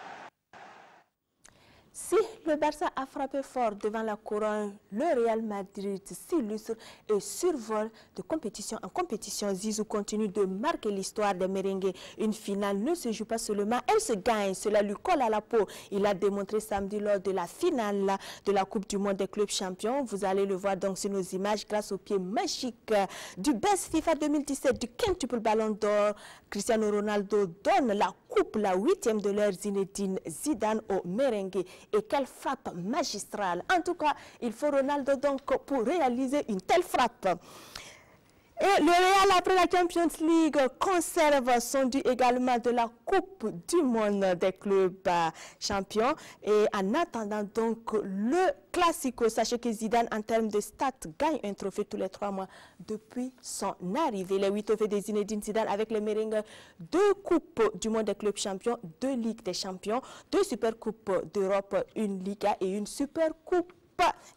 Si le Barça a frappé fort devant la couronne, le Real Madrid s'illustre et survole de compétition en compétition. Zizou continue de marquer l'histoire des merengues. Une finale ne se joue pas seulement, elle se gagne. Cela lui colle à la peau. Il a démontré samedi lors de la finale de la Coupe du Monde des clubs champions. Vous allez le voir donc sur nos images grâce au pied magique du Best FIFA 2017 du quintuple Ballon d'Or. Cristiano Ronaldo donne la coupe, la 8e de l'ère Zinedine Zidane au merengue. Et quelle frappe magistrale. En tout cas, il faut Ronaldo donc pour réaliser une telle frappe. Et le Real, après la Champions League, conserve son dû également de la Coupe du Monde des clubs champions. Et en attendant donc le Classico, sachez que Zidane, en termes de stats, gagne un trophée tous les 3 mois depuis son arrivée. Les 8 trophées de Zinedine Zidane avec les merengues, 2 Coupes du Monde des clubs champions, 2 Ligues des champions, 2 Super Coupes d'Europe, une Liga et une Super Coupe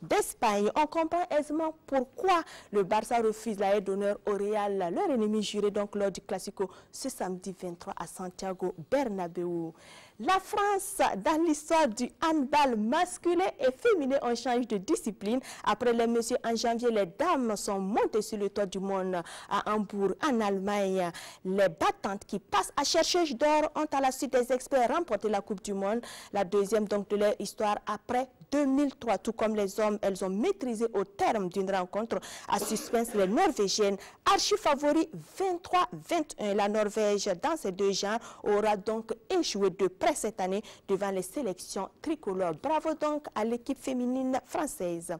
d'Espagne. On comprend aisément pourquoi le Barça refuse la aide d'honneur au Real, leur ennemi juré donc lors du Classico ce samedi 23 à Santiago Bernabéu. La France, dans l'histoire du handball masculin et féminin, on change de discipline. Après les messieurs en janvier, les dames sont montées sur le toit du monde à Hambourg, en Allemagne. Les battantes qui passent à chercheuse d'or ont à la suite des experts remporté la Coupe du Monde, la deuxième donc de leur histoire après 2003. Tout comme les hommes, elles ont maîtrisé au terme d'une rencontre à suspense les Norvégiennes, archi favoris 23-21. La Norvège, dans ces deux genres, aura donc échoué de près cette année devant les sélections tricolores. Bravo donc à l'équipe féminine française.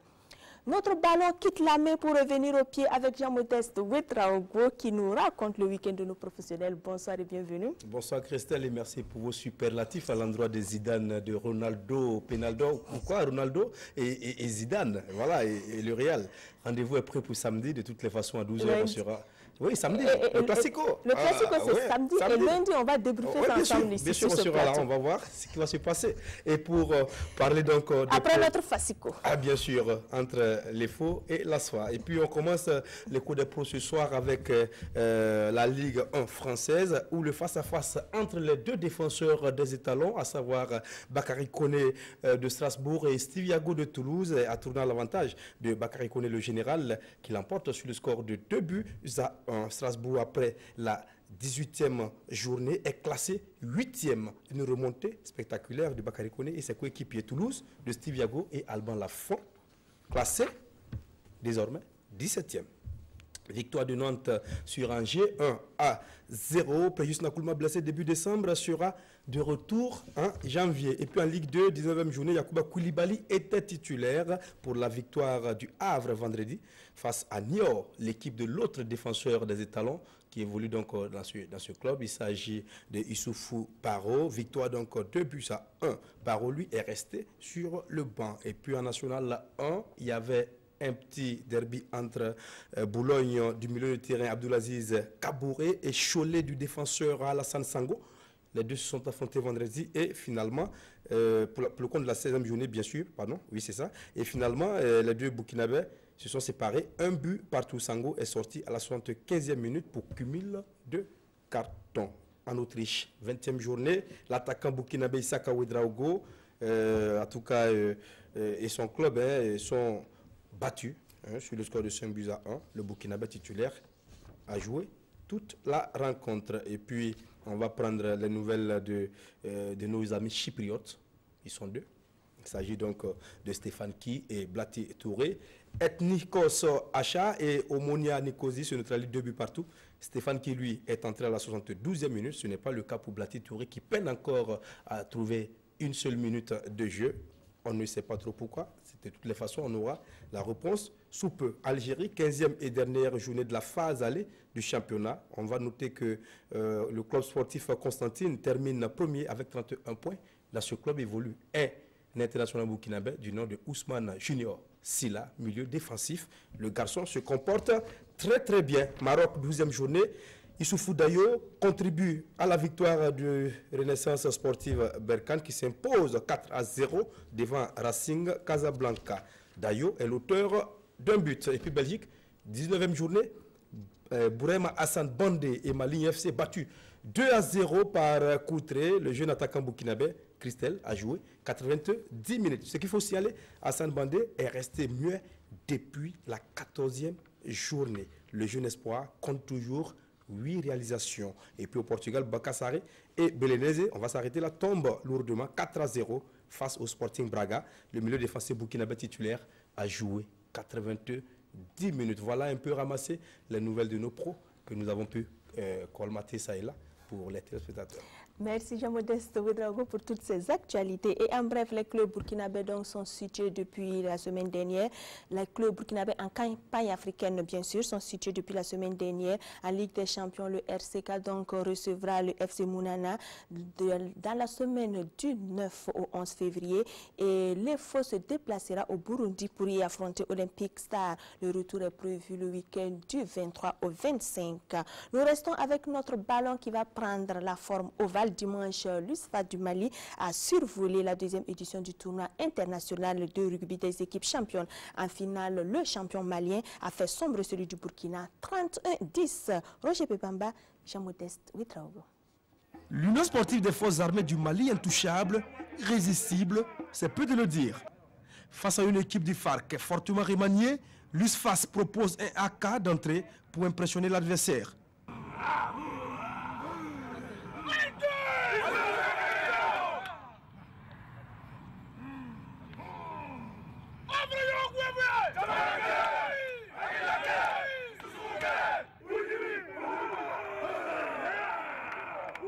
Notre ballon quitte la main pour revenir au pied avec Jean-Modeste Ouedraogo qui nous raconte le week-end de nos professionnels. Bonsoir et bienvenue. Bonsoir Christelle et merci pour vos superlatifs à l'endroit de Zidane, de Ronaldo, Penaldo, pourquoi Ronaldo et Zidane, voilà, et le Real. Rendez-vous est prêt pour samedi, de toutes les façons à 12h on sera... Oui, samedi, le Classico. Le Classico, c'est samedi et lundi, on va débriefer ensemble ici. Bien sûr, on sera là, on va voir ce qui va se passer. Et pour parler donc... Après notre Classico. Ah, bien sûr, entre les faux et la soie. Et puis, on commence les cours des pros ce soir avec la Ligue 1 française, où le face-à-face entre les deux défenseurs des étalons, à savoir Bakary Koné de Strasbourg et Steve Yago de Toulouse, a tourné à l'avantage de Bakary Koné, le général, qui l'emporte sur le score de 2-1. Strasbourg, après la 18e journée, est classé 8e. Une remontée spectaculaire de Bakary Koné et ses coéquipiers Toulouse, de Steve Yago et Alban Lafont, classé désormais 17e. Victoire de Nantes sur Angers, 1-0. Préjus Nakoulma, blessé début décembre, sera de retour en janvier. Et puis en Ligue 2, 19e journée, Yacouba Koulibaly était titulaire pour la victoire du Havre vendredi face à Niort, l'équipe de l'autre défenseur des étalons qui évolue donc dans ce club. Il s'agit de Issoufou Paro. Victoire donc 2-1. Paro, lui, est resté sur le banc. Et puis en National 1, il y avait un petit derby entre Boulogne du milieu de terrain Abdoulaziz Kabouré et Cholet du défenseur Alassane Sango. Les deux se sont affrontés vendredi et finalement, pour le compte de la 16e journée, bien sûr, pardon, oui c'est ça. Et finalement, les deux Burkinabés se sont séparés. Un but partout. Sango est sorti à la 75e minute pour cumul de cartons. En Autriche, 20e journée, l'attaquant burkinabé Issaka Ouedraogo, en tout cas, et son club sont battus sur le score de 5-1. Le Burkinabé titulaire a joué toute la rencontre. Et puis, on va prendre les nouvelles de nos amis chypriotes. Ils sont deux. Il s'agit donc de Stéphane Ki et Blati Touré. Ethnikos Acha et Omonia Nikosi se neutralisent 2 buts partout. Stéphane Ki, lui, est entré à la 72e minute. Ce n'est pas le cas pour Blati Touré qui peine encore à trouver une seule minute de jeu. On ne sait pas trop pourquoi. De toutes les façons, on aura la réponse sous peu. Algérie, 15e et dernière journée de la phase allée du championnat. On va noter que le club sportif Constantine termine premier avec 31 points. Dans ce club évolue l'international burkinabé du nom de Ousmane Junior Silla, milieu défensif. Le garçon se comporte très très bien. Maroc, 12e journée. Issoufou Dayo contribue à la victoire de Renaissance Sportive Berkane qui s'impose 4-0 devant Racing Casablanca. Dayo est l'auteur d'un but. Et puis Belgique, 19e journée, Bourema Hassan Bandé et Mali FC battu 2-0 par Koutré. Le jeune attaquant burkinabé, Christelle, a joué 90 minutes. Ce qu'il faut aussi aller, Hassan Bandé est resté muet depuis la 14e journée. Le jeune espoir compte toujours 8 réalisations. Et puis au Portugal, Bakassare et Belenenses, on va s'arrêter là, tombe lourdement 4-0 face au Sporting Braga. Le milieu défensif burkinabé titulaire a joué 90 minutes. Voilà un peu ramassé les nouvelles de nos pros que nous avons pu colmater ça et là pour les téléspectateurs. Merci Jean-Modeste Ouedraogo pour toutes ces actualités. Et en bref, les clubs burkinabés donc sont situés depuis la semaine dernière. Les clubs burkinabés en campagne africaine, bien sûr, sont situés depuis la semaine dernière. En Ligue des Champions, le RCK donc recevra le FC Mounana dans la semaine du 9 au 11 février. Et l'EFO se déplacera au Burundi pour y affronter Olympic Star. Le retour est prévu le week-end du 23 au 25. Nous restons avec notre ballon qui va prendre la forme ovale. Dimanche, l'USFA du Mali a survolé la deuxième édition du tournoi international de rugby des équipes championnes. En finale, le champion malien a fait sombre celui du Burkina 31-10. Roger Pepamba, Jean-Modeste Ouedraogo. L'Union sportive des forces armées du Mali intouchable, irrésistible, c'est peu de le dire. Face à une équipe du FARC fortement remaniée, l'USFAS propose un AK d'entrée pour impressionner l'adversaire.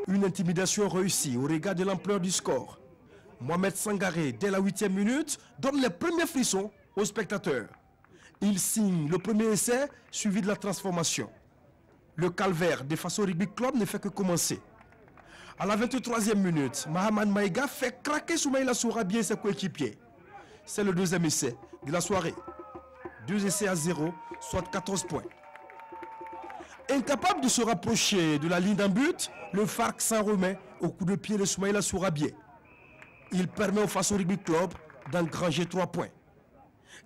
Une intimidation réussie au regard de l'ampleur du score. Mohamed Sangaré, dès la 8e minute, donne les premiers frissons aux spectateurs. Il signe le premier essai, suivi de la transformation. Le calvaire de Faso Rugby Club ne fait que commencer. À la 23e minute, Mahaman Maïga fait craquer Soumaïla Sourabi et ses coéquipiers. C'est le deuxième essai de la soirée. 2 essais à 0, soit 14 points. Incapable de se rapprocher de la ligne d'un but, le FARC s'en remet au coup de pied de Soumaïla Sourabié. Il permet au Faso Rugby Club d'engranger 3 points.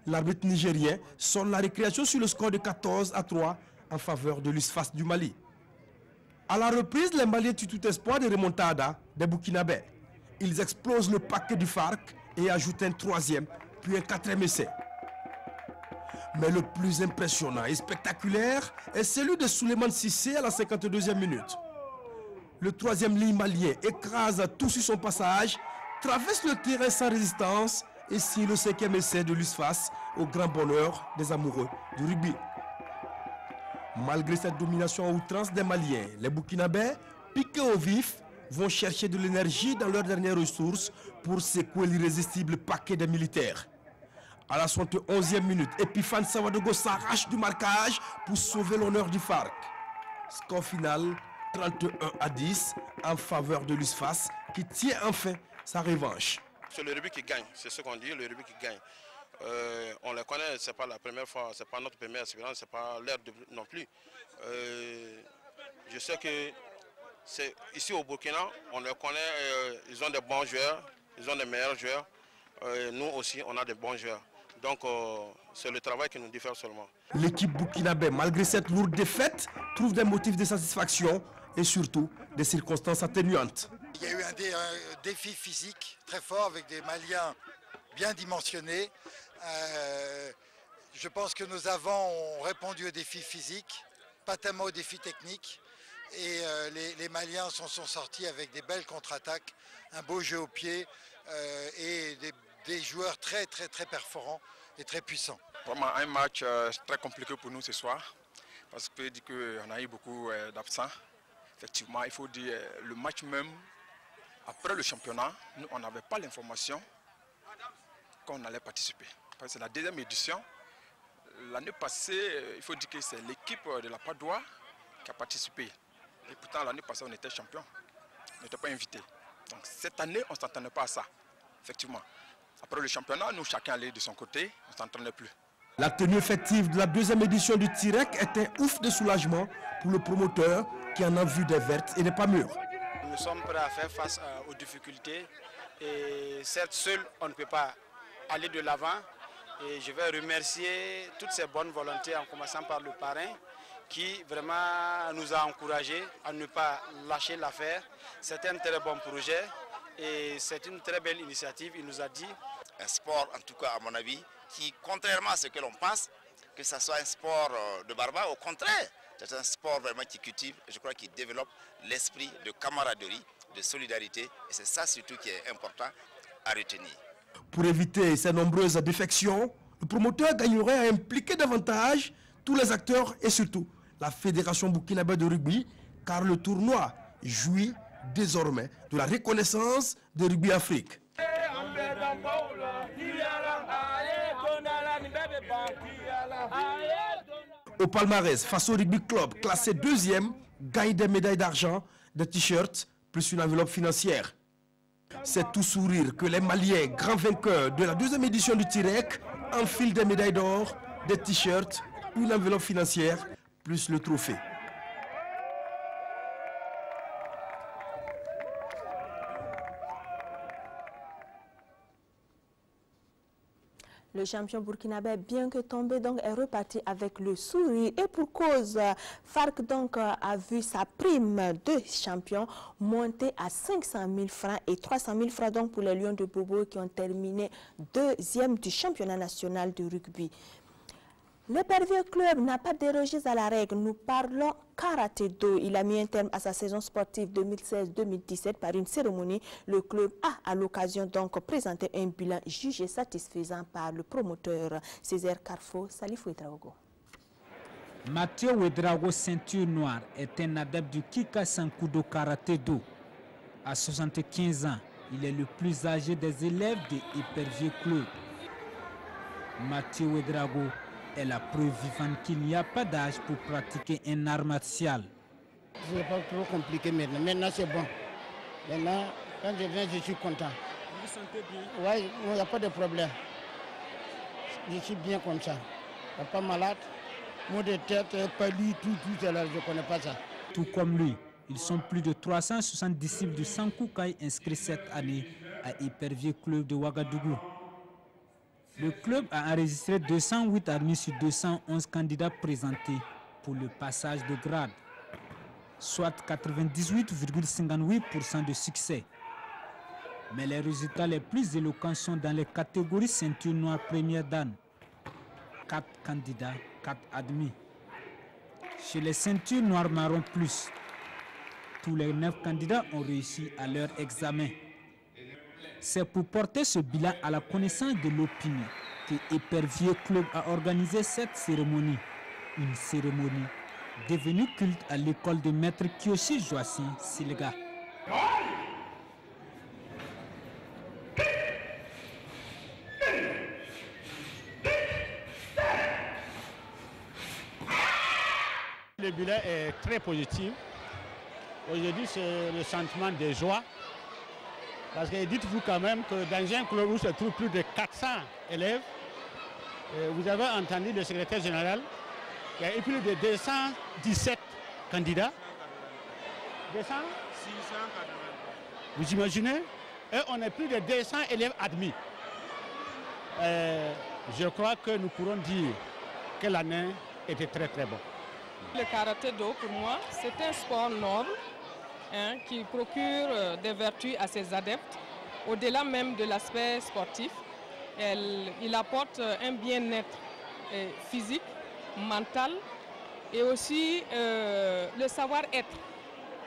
L'arbitre nigérien sonne la récréation sur le score de 14-3 en faveur de l'USFAS du Mali. À la reprise, les Maliens tuent tout espoir de remontada des Burkinabés. Ils explosent le paquet du FARC et ajoutent un 3e, puis un 4e essai. Mais le plus impressionnant et spectaculaire est celui de Souleymane Sissé à la 52e minute. Le 3e ligne malien écrase tout sur son passage, traverse le terrain sans résistance et signe le 5e essai de l'USFAS au grand bonheur des amoureux du rugby. Malgré cette domination à outrance des Maliens, les Burkinabés, piqués au vif, vont chercher de l'énergie dans leurs dernières ressources pour secouer l'irrésistible paquet des militaires. À la 71e minute, Epiphane Savadogo s'arrache du marquage pour sauver l'honneur du FARC. Score final 31-10 en faveur de l'USFAS qui tient enfin sa revanche. C'est le rugby qui gagne, c'est ce qu'on dit, le rugby qui gagne. On le connaît, ce n'est pas la première fois, ce n'est pas notre première expérience, ce n'est pas l'heure non plus. Je sais que ici au Burkina, on le connaît, ils ont des bons joueurs, ils ont des meilleurs joueurs. Nous aussi, on a des bons joueurs. Donc, c'est le travail qui nous diffère seulement. L'équipe burkinabé, malgré cette lourde défaite, trouve des motifs de satisfaction et surtout des circonstances atténuantes. Il y a eu un défi physique très fort avec des Maliens bien dimensionnés. Je pense que nos avants ont répondu aux défis physiques, pas tellement aux défis techniques. Et les Maliens sont sortis avec des belles contre-attaques, un beau jeu au pied et des joueurs très performants et très puissants. Vraiment un match très compliqué pour nous ce soir, parce qu'on a eu beaucoup d'absents. Effectivement, il faut dire le match même, après le championnat, nous on n'avait pas l'information qu'on allait participer. Parce que c'est la deuxième édition. L'année passée, il faut dire que c'est l'équipe de la Padoua qui a participé. Et pourtant, l'année passée, on était champion. On n'était pas invité. Donc cette année, on ne s'entendait pas à ça, effectivement. Après le championnat, nous, chacun allait de son côté, on ne s'entendait plus. La tenue effective de la deuxième édition du TIREC est un ouf de soulagement pour le promoteur qui qui en a vu des vertes et des pas mûres. Nous sommes prêts à faire face aux difficultés et certes seul on ne peut pas aller de l'avant. Et je vais remercier toutes ces bonnes volontés en commençant par le parrain qui vraiment nous a encouragés à ne pas lâcher l'affaire. C'est un très bon projet et c'est une très belle initiative. Il nous a dit un sport, en tout cas à mon avis, qui contrairement à ce que l'on pense, que ce soit un sport de barbare, au contraire, c'est un sport vraiment qui cultive, je crois qu'il développe l'esprit de camaraderie, de solidarité et c'est ça surtout qui est important à retenir. Pour éviter ces nombreuses défections, le promoteur gagnerait à impliquer davantage tous les acteurs et surtout la Fédération burkinabé de rugby, car le tournoi jouit désormais de la reconnaissance de Rugby Afrique. Au palmarès, face au Rugby Club, classé 2e, gagne des médailles d'argent, des t-shirts, plus une enveloppe financière. C'est tout sourire que les Maliens, grands vainqueurs de la 2e édition du Tirek, enfilent des médailles d'or, des t-shirts, une enveloppe financière, plus le trophée. Le champion burkinabé, bien que tombé, donc, est reparti avec le sourire. Et pour cause, FARC donc, a vu sa prime de champion monter à 500 000 francs et 300 000 francs donc, pour les Lions de Bobo qui ont terminé 2e du championnat national de rugby. L'Épervier Club n'a pas dérogé à la règle. Nous parlons karaté-do. Il a mis un terme à sa saison sportive 2016-2017 par une cérémonie. Le club a à l'occasion donc présenté un bilan jugé satisfaisant par le promoteur Césaire Carfo Salif Ouedraogo. Mathieu Ouedraogo, ceinture noire, est un adepte du Kikasankudo karaté-do. À 75 ans, il est le plus âgé des élèves de l'Épervier Club. Mathieu Ouedraogo est la preuve vivante qu'il n'y a pas d'âge pour pratiquer un art martial. Ce n'est pas trop compliqué maintenant. Maintenant, c'est bon. Maintenant, quand je viens, je suis content. Vous vous sentez bien? Oui, il n'y a pas de problème. Je suis bien comme ça. Je ne suis pas malade. Maux de tête, pali, tout, là, je ne connais pas ça. Tout comme lui, ils sont plus de 360 disciples de Sankoukaï inscrits cette année à Épervier Club de Ouagadougou. Le club a enregistré 208 admis sur 211 candidats présentés pour le passage de grade, soit 98,58% de succès. Mais les résultats les plus éloquents sont dans les catégories ceinture noire première dan. 4 candidats, 4 admis. Chez les ceintures noires marron plus, tous les 9 candidats ont réussi à leur examen. C'est pour porter ce bilan à la connaissance de l'opinion que Épervier Club a organisé cette cérémonie. Une cérémonie devenue culte à l'école de maître Kyoshi Joassi Silga. Le bilan est très positif. Aujourd'hui, c'est le sentiment de joie. Parce que dites-vous quand même que dans un club où se trouvent plus de 400 élèves, vous avez entendu le secrétaire général, il y a eu plus de 217 candidats. 200 Vous imaginez? Et on a plus de 200 élèves admis. Je crois que nous pourrons dire que l'année était très très bonne. Le karaté-do, pour moi, c'est un sport noble. Qui procure des vertus à ses adeptes, au-delà même de l'aspect sportif. Il apporte un bien-être physique, mental et aussi le savoir-être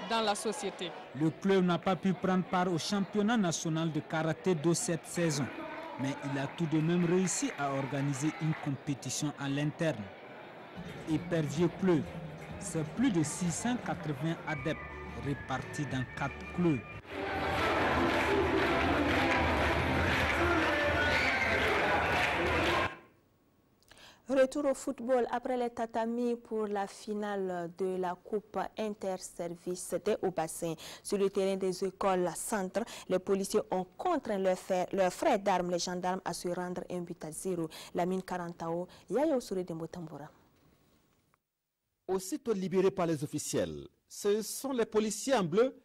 dans la société. Le club n'a pas pu prendre part au championnat national de karaté-do cette saison, mais il a tout de même réussi à organiser une compétition à l'interne. Épervier Club, c'est plus de 680 adeptes répartis dans 4 clubs. Retour au football après les tatamis pour la finale de la Coupe Interservice des Hauts-Bassins. Sur le terrain des écoles centres, les policiers ont contraint leurs frères d'armes, les gendarmes, à se rendre 1-0. Lamine Karantao, Yaya Oussouré de Motambora. Aussitôt libérés par les officiels, ce sont les policiers en bleu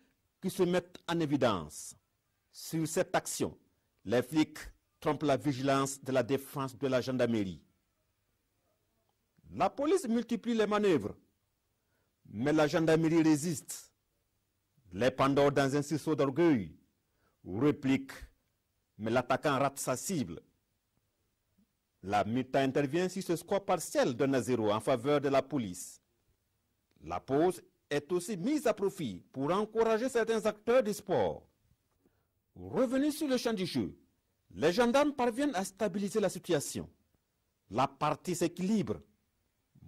qui se mettent en évidence. Sur cette action, les flics trompent la vigilance de la défense de la gendarmerie. La police multiplie les manœuvres, mais la gendarmerie résiste. Les pandas dans un sursaut d'orgueil répliquent, mais l'attaquant rate sa cible. La mi-temps intervient sur ce score partiel de 1-0 en faveur de la police. La pause est aussi mise à profit pour encourager certains acteurs du sport. Revenus sur le champ du jeu, les gendarmes parviennent à stabiliser la situation. La partie s'équilibre.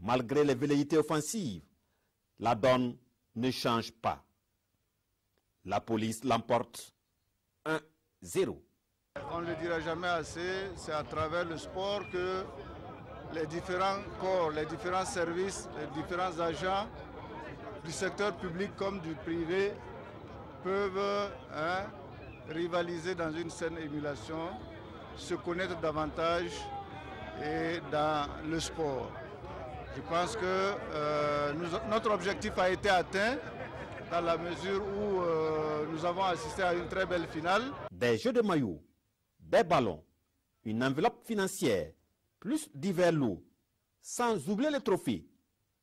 Malgré les velléités offensives, la donne ne change pas. La police l'emporte 1-0. On ne le dira jamais assez, c'est à travers le sport que les différents corps, les différents services, les différents agents du secteur public comme du privé peuvent rivaliser dans une saine émulation, se connaître davantage et dans le sport. Je pense que notre objectif a été atteint dans la mesure où nous avons assisté à une très belle finale. Des jeux de maillots, des ballons, une enveloppe financière, plus divers lots, sans oublier les trophées,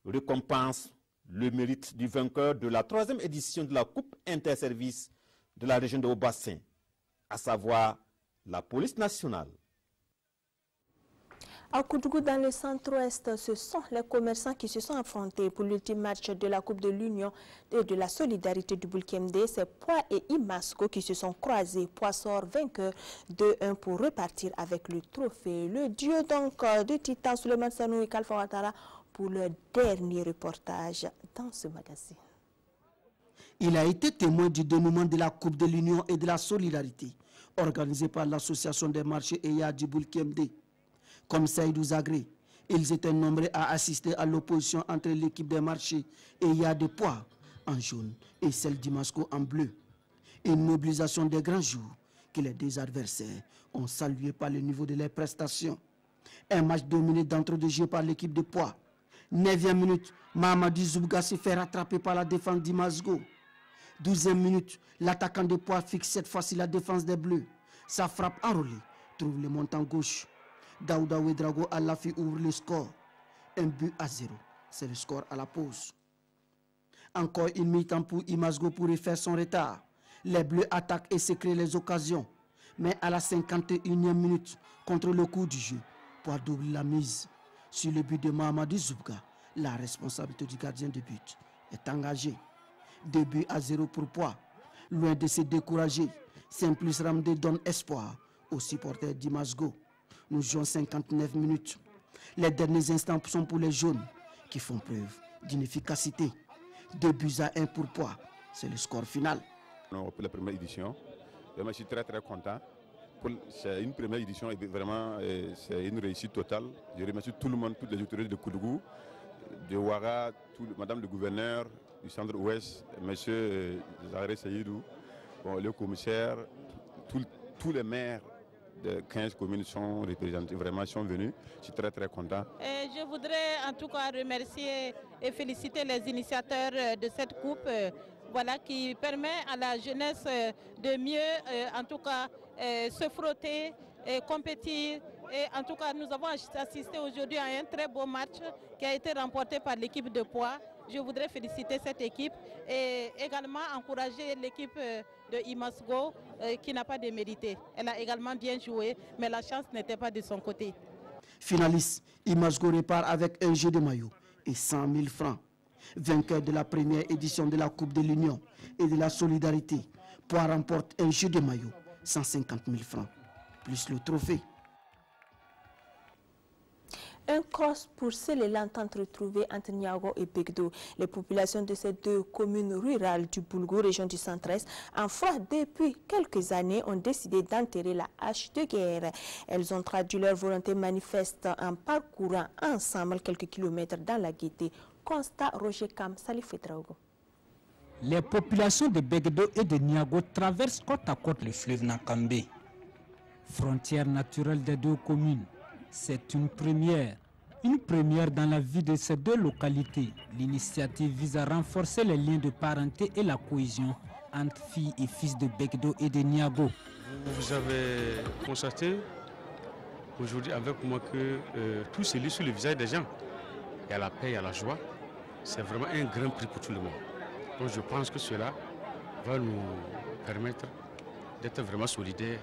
récompense le mérite du vainqueur de la 3e édition de la Coupe Interservice de la région de Haut-Bassin, à savoir la police nationale. À Koudougou, dans le centre-ouest, ce sont les commerçants qui se sont affrontés pour l'ultime match de la Coupe de l'Union et de la solidarité du Boulkemde. C'est Poix et Imasco qui se sont croisés. Poix sort vainqueur 2-1 pour repartir avec le trophée. Le duo donc de Titan, Souleymane Sanou et Kalfa Ouattara pour le dernier reportage dans ce magazine. Il a été témoin du dénouement de la Coupe de l'Union et de la solidarité organisée par l'Association des marchés EYA du Boulkemde. Comme Saïdou Zagré, ils étaient nombreux à assister à l'opposition entre l'équipe des marchés EYA de Poix en jaune et celle d'Imasco en bleu. Une mobilisation des grands jours que les deux adversaires ont salué par le niveau de leurs prestations. Un match dominé d'entre deux jeux par l'équipe de Poix. 9e minute, Mahamadou Zoubga se fait rattraper par la défense d'Imasco. 12e minute, l'attaquant de Poix fixe cette fois-ci la défense des Bleus. Sa frappe enrôlée trouve le montant gauche. Daouda Ouedraogo Alafi ouvre le score. 1-0. C'est le score à la pause. Encore une mi-temps pour Imasgo pour refaire son retard. Les Bleus attaquent et se créent les occasions. Mais à la 51e minute, contre le coup du jeu, Poix double la mise. Sur le but de Mahamadou Zoubga, la responsabilité du gardien de but est engagée. 2-0 pour Poix. Loin de se décourager, Simplice Ramdé donne espoir aux supporters d'Imasgo. Nous jouons 59 minutes. Les derniers instants sont pour les jaunes qui font preuve d'une efficacité. 2-1 pour Poix. C'est le score final. Pour la première édition, je suis très content. C'est une première édition et vraiment c'est une réussite totale. Je remercie tout le monde, toutes les autorités de Koudougou, de Ouara, madame le gouverneur du centre-ouest, monsieur Zagré Saïdou, le commissaire, tous les maires de 15 communes sont représentés, vraiment sont venus. Je suis très content. Je voudrais en tout cas remercier et féliciter les initiateurs de cette coupe voilà, qui permet à la jeunesse de mieux en tout cas se frotter et compétir. Et en tout cas, nous avons assisté aujourd'hui à un très beau match qui a été remporté par l'équipe de Poix. Je voudrais féliciter cette équipe et également encourager l'équipe de Imasgo qui n'a pas démérité. Elle a également bien joué, mais la chance n'était pas de son côté. Finaliste, Imasgo repart avec un jeu de maillot et 100 000 francs. Vainqueur de la première édition de la Coupe de l'Union et de la Solidarité, Poix remporte un jeu de maillot, 150 000 francs, plus le trophée. Un cross pour sceller l'entente retrouvée entre Niago et Begdo. Les populations de ces deux communes rurales du Boulgou, région du centre-est, en froid depuis quelques années, ont décidé d'enterrer la hache de guerre. Elles ont traduit leur volonté manifeste en parcourant ensemble quelques kilomètres dans la gaieté. Constat Roger Kam, Salif Edraogo. Les populations de Begdo et de Niago traversent côte à côte le fleuve Nakambe. Frontière naturelle des deux communes. C'est une première. Une première dans la vie de ces deux localités. L'initiative vise à renforcer les liens de parenté et la cohésion entre filles et fils de Begdo et de Niago. Vous avez constaté aujourd'hui avec moi que tout se lit sur le visage des gens. Il y a la paix, il y a la joie. C'est vraiment un grand prix pour tout le monde. Donc je pense que cela va nous permettre d'être vraiment solidaires.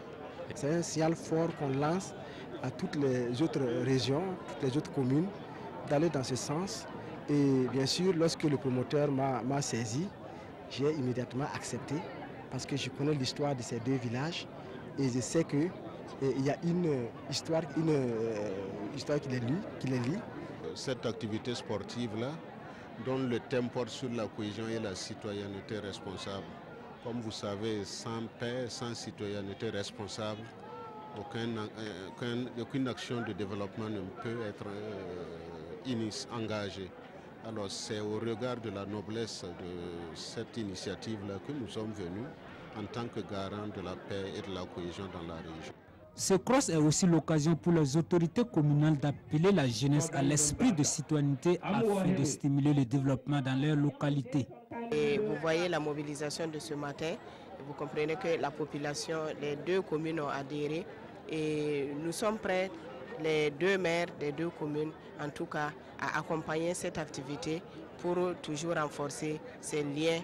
C'est un signal fort qu'on lance à toutes les autres régions, toutes les autres communes, d'aller dans ce sens. Et bien sûr, lorsque le promoteur m'a saisi, j'ai immédiatement accepté parce que je connais l'histoire de ces deux villages et je sais qu'il y a une histoire qui les lie. Cette activité sportive-là, dont le thème porte sur la cohésion et la citoyenneté responsable. Comme vous savez, sans paix, sans citoyenneté responsable, aucune action de développement ne peut être engagée. Alors c'est au regard de la noblesse de cette initiative-là que nous sommes venus en tant que garant de la paix et de la cohésion dans la région. Ce cross est aussi l'occasion pour les autorités communales d'appeler la jeunesse à l'esprit de citoyenneté afin de stimuler le développement dans leur localité. Et vous voyez la mobilisation de ce matin, vous comprenez que la population, les deux communes ont adhéré et nous sommes prêts, les deux maires des deux communes, en tout cas, à accompagner cette activité pour toujours renforcer ces liens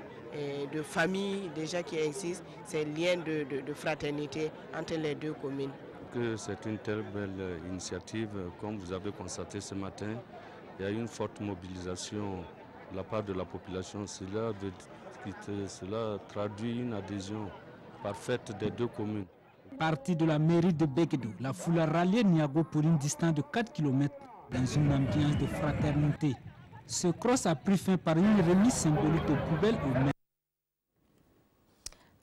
de famille déjà qui existent, ces liens de fraternité entre les deux communes. Que c'est une telle belle initiative, comme vous avez constaté ce matin, il y a une forte mobilisation de la part de la population. Cela traduit une adhésion parfaite des deux communes. Parti de la mairie de Begdo, la foule a rallié Niago pour une distance de 4 km dans une ambiance de fraternité. Ce cross a pris fin par une remise symbolique aux poubelles aux maires.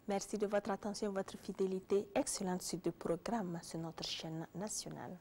Merci de votre attention et votre fidélité. Excellente suite de programme sur notre chaîne nationale.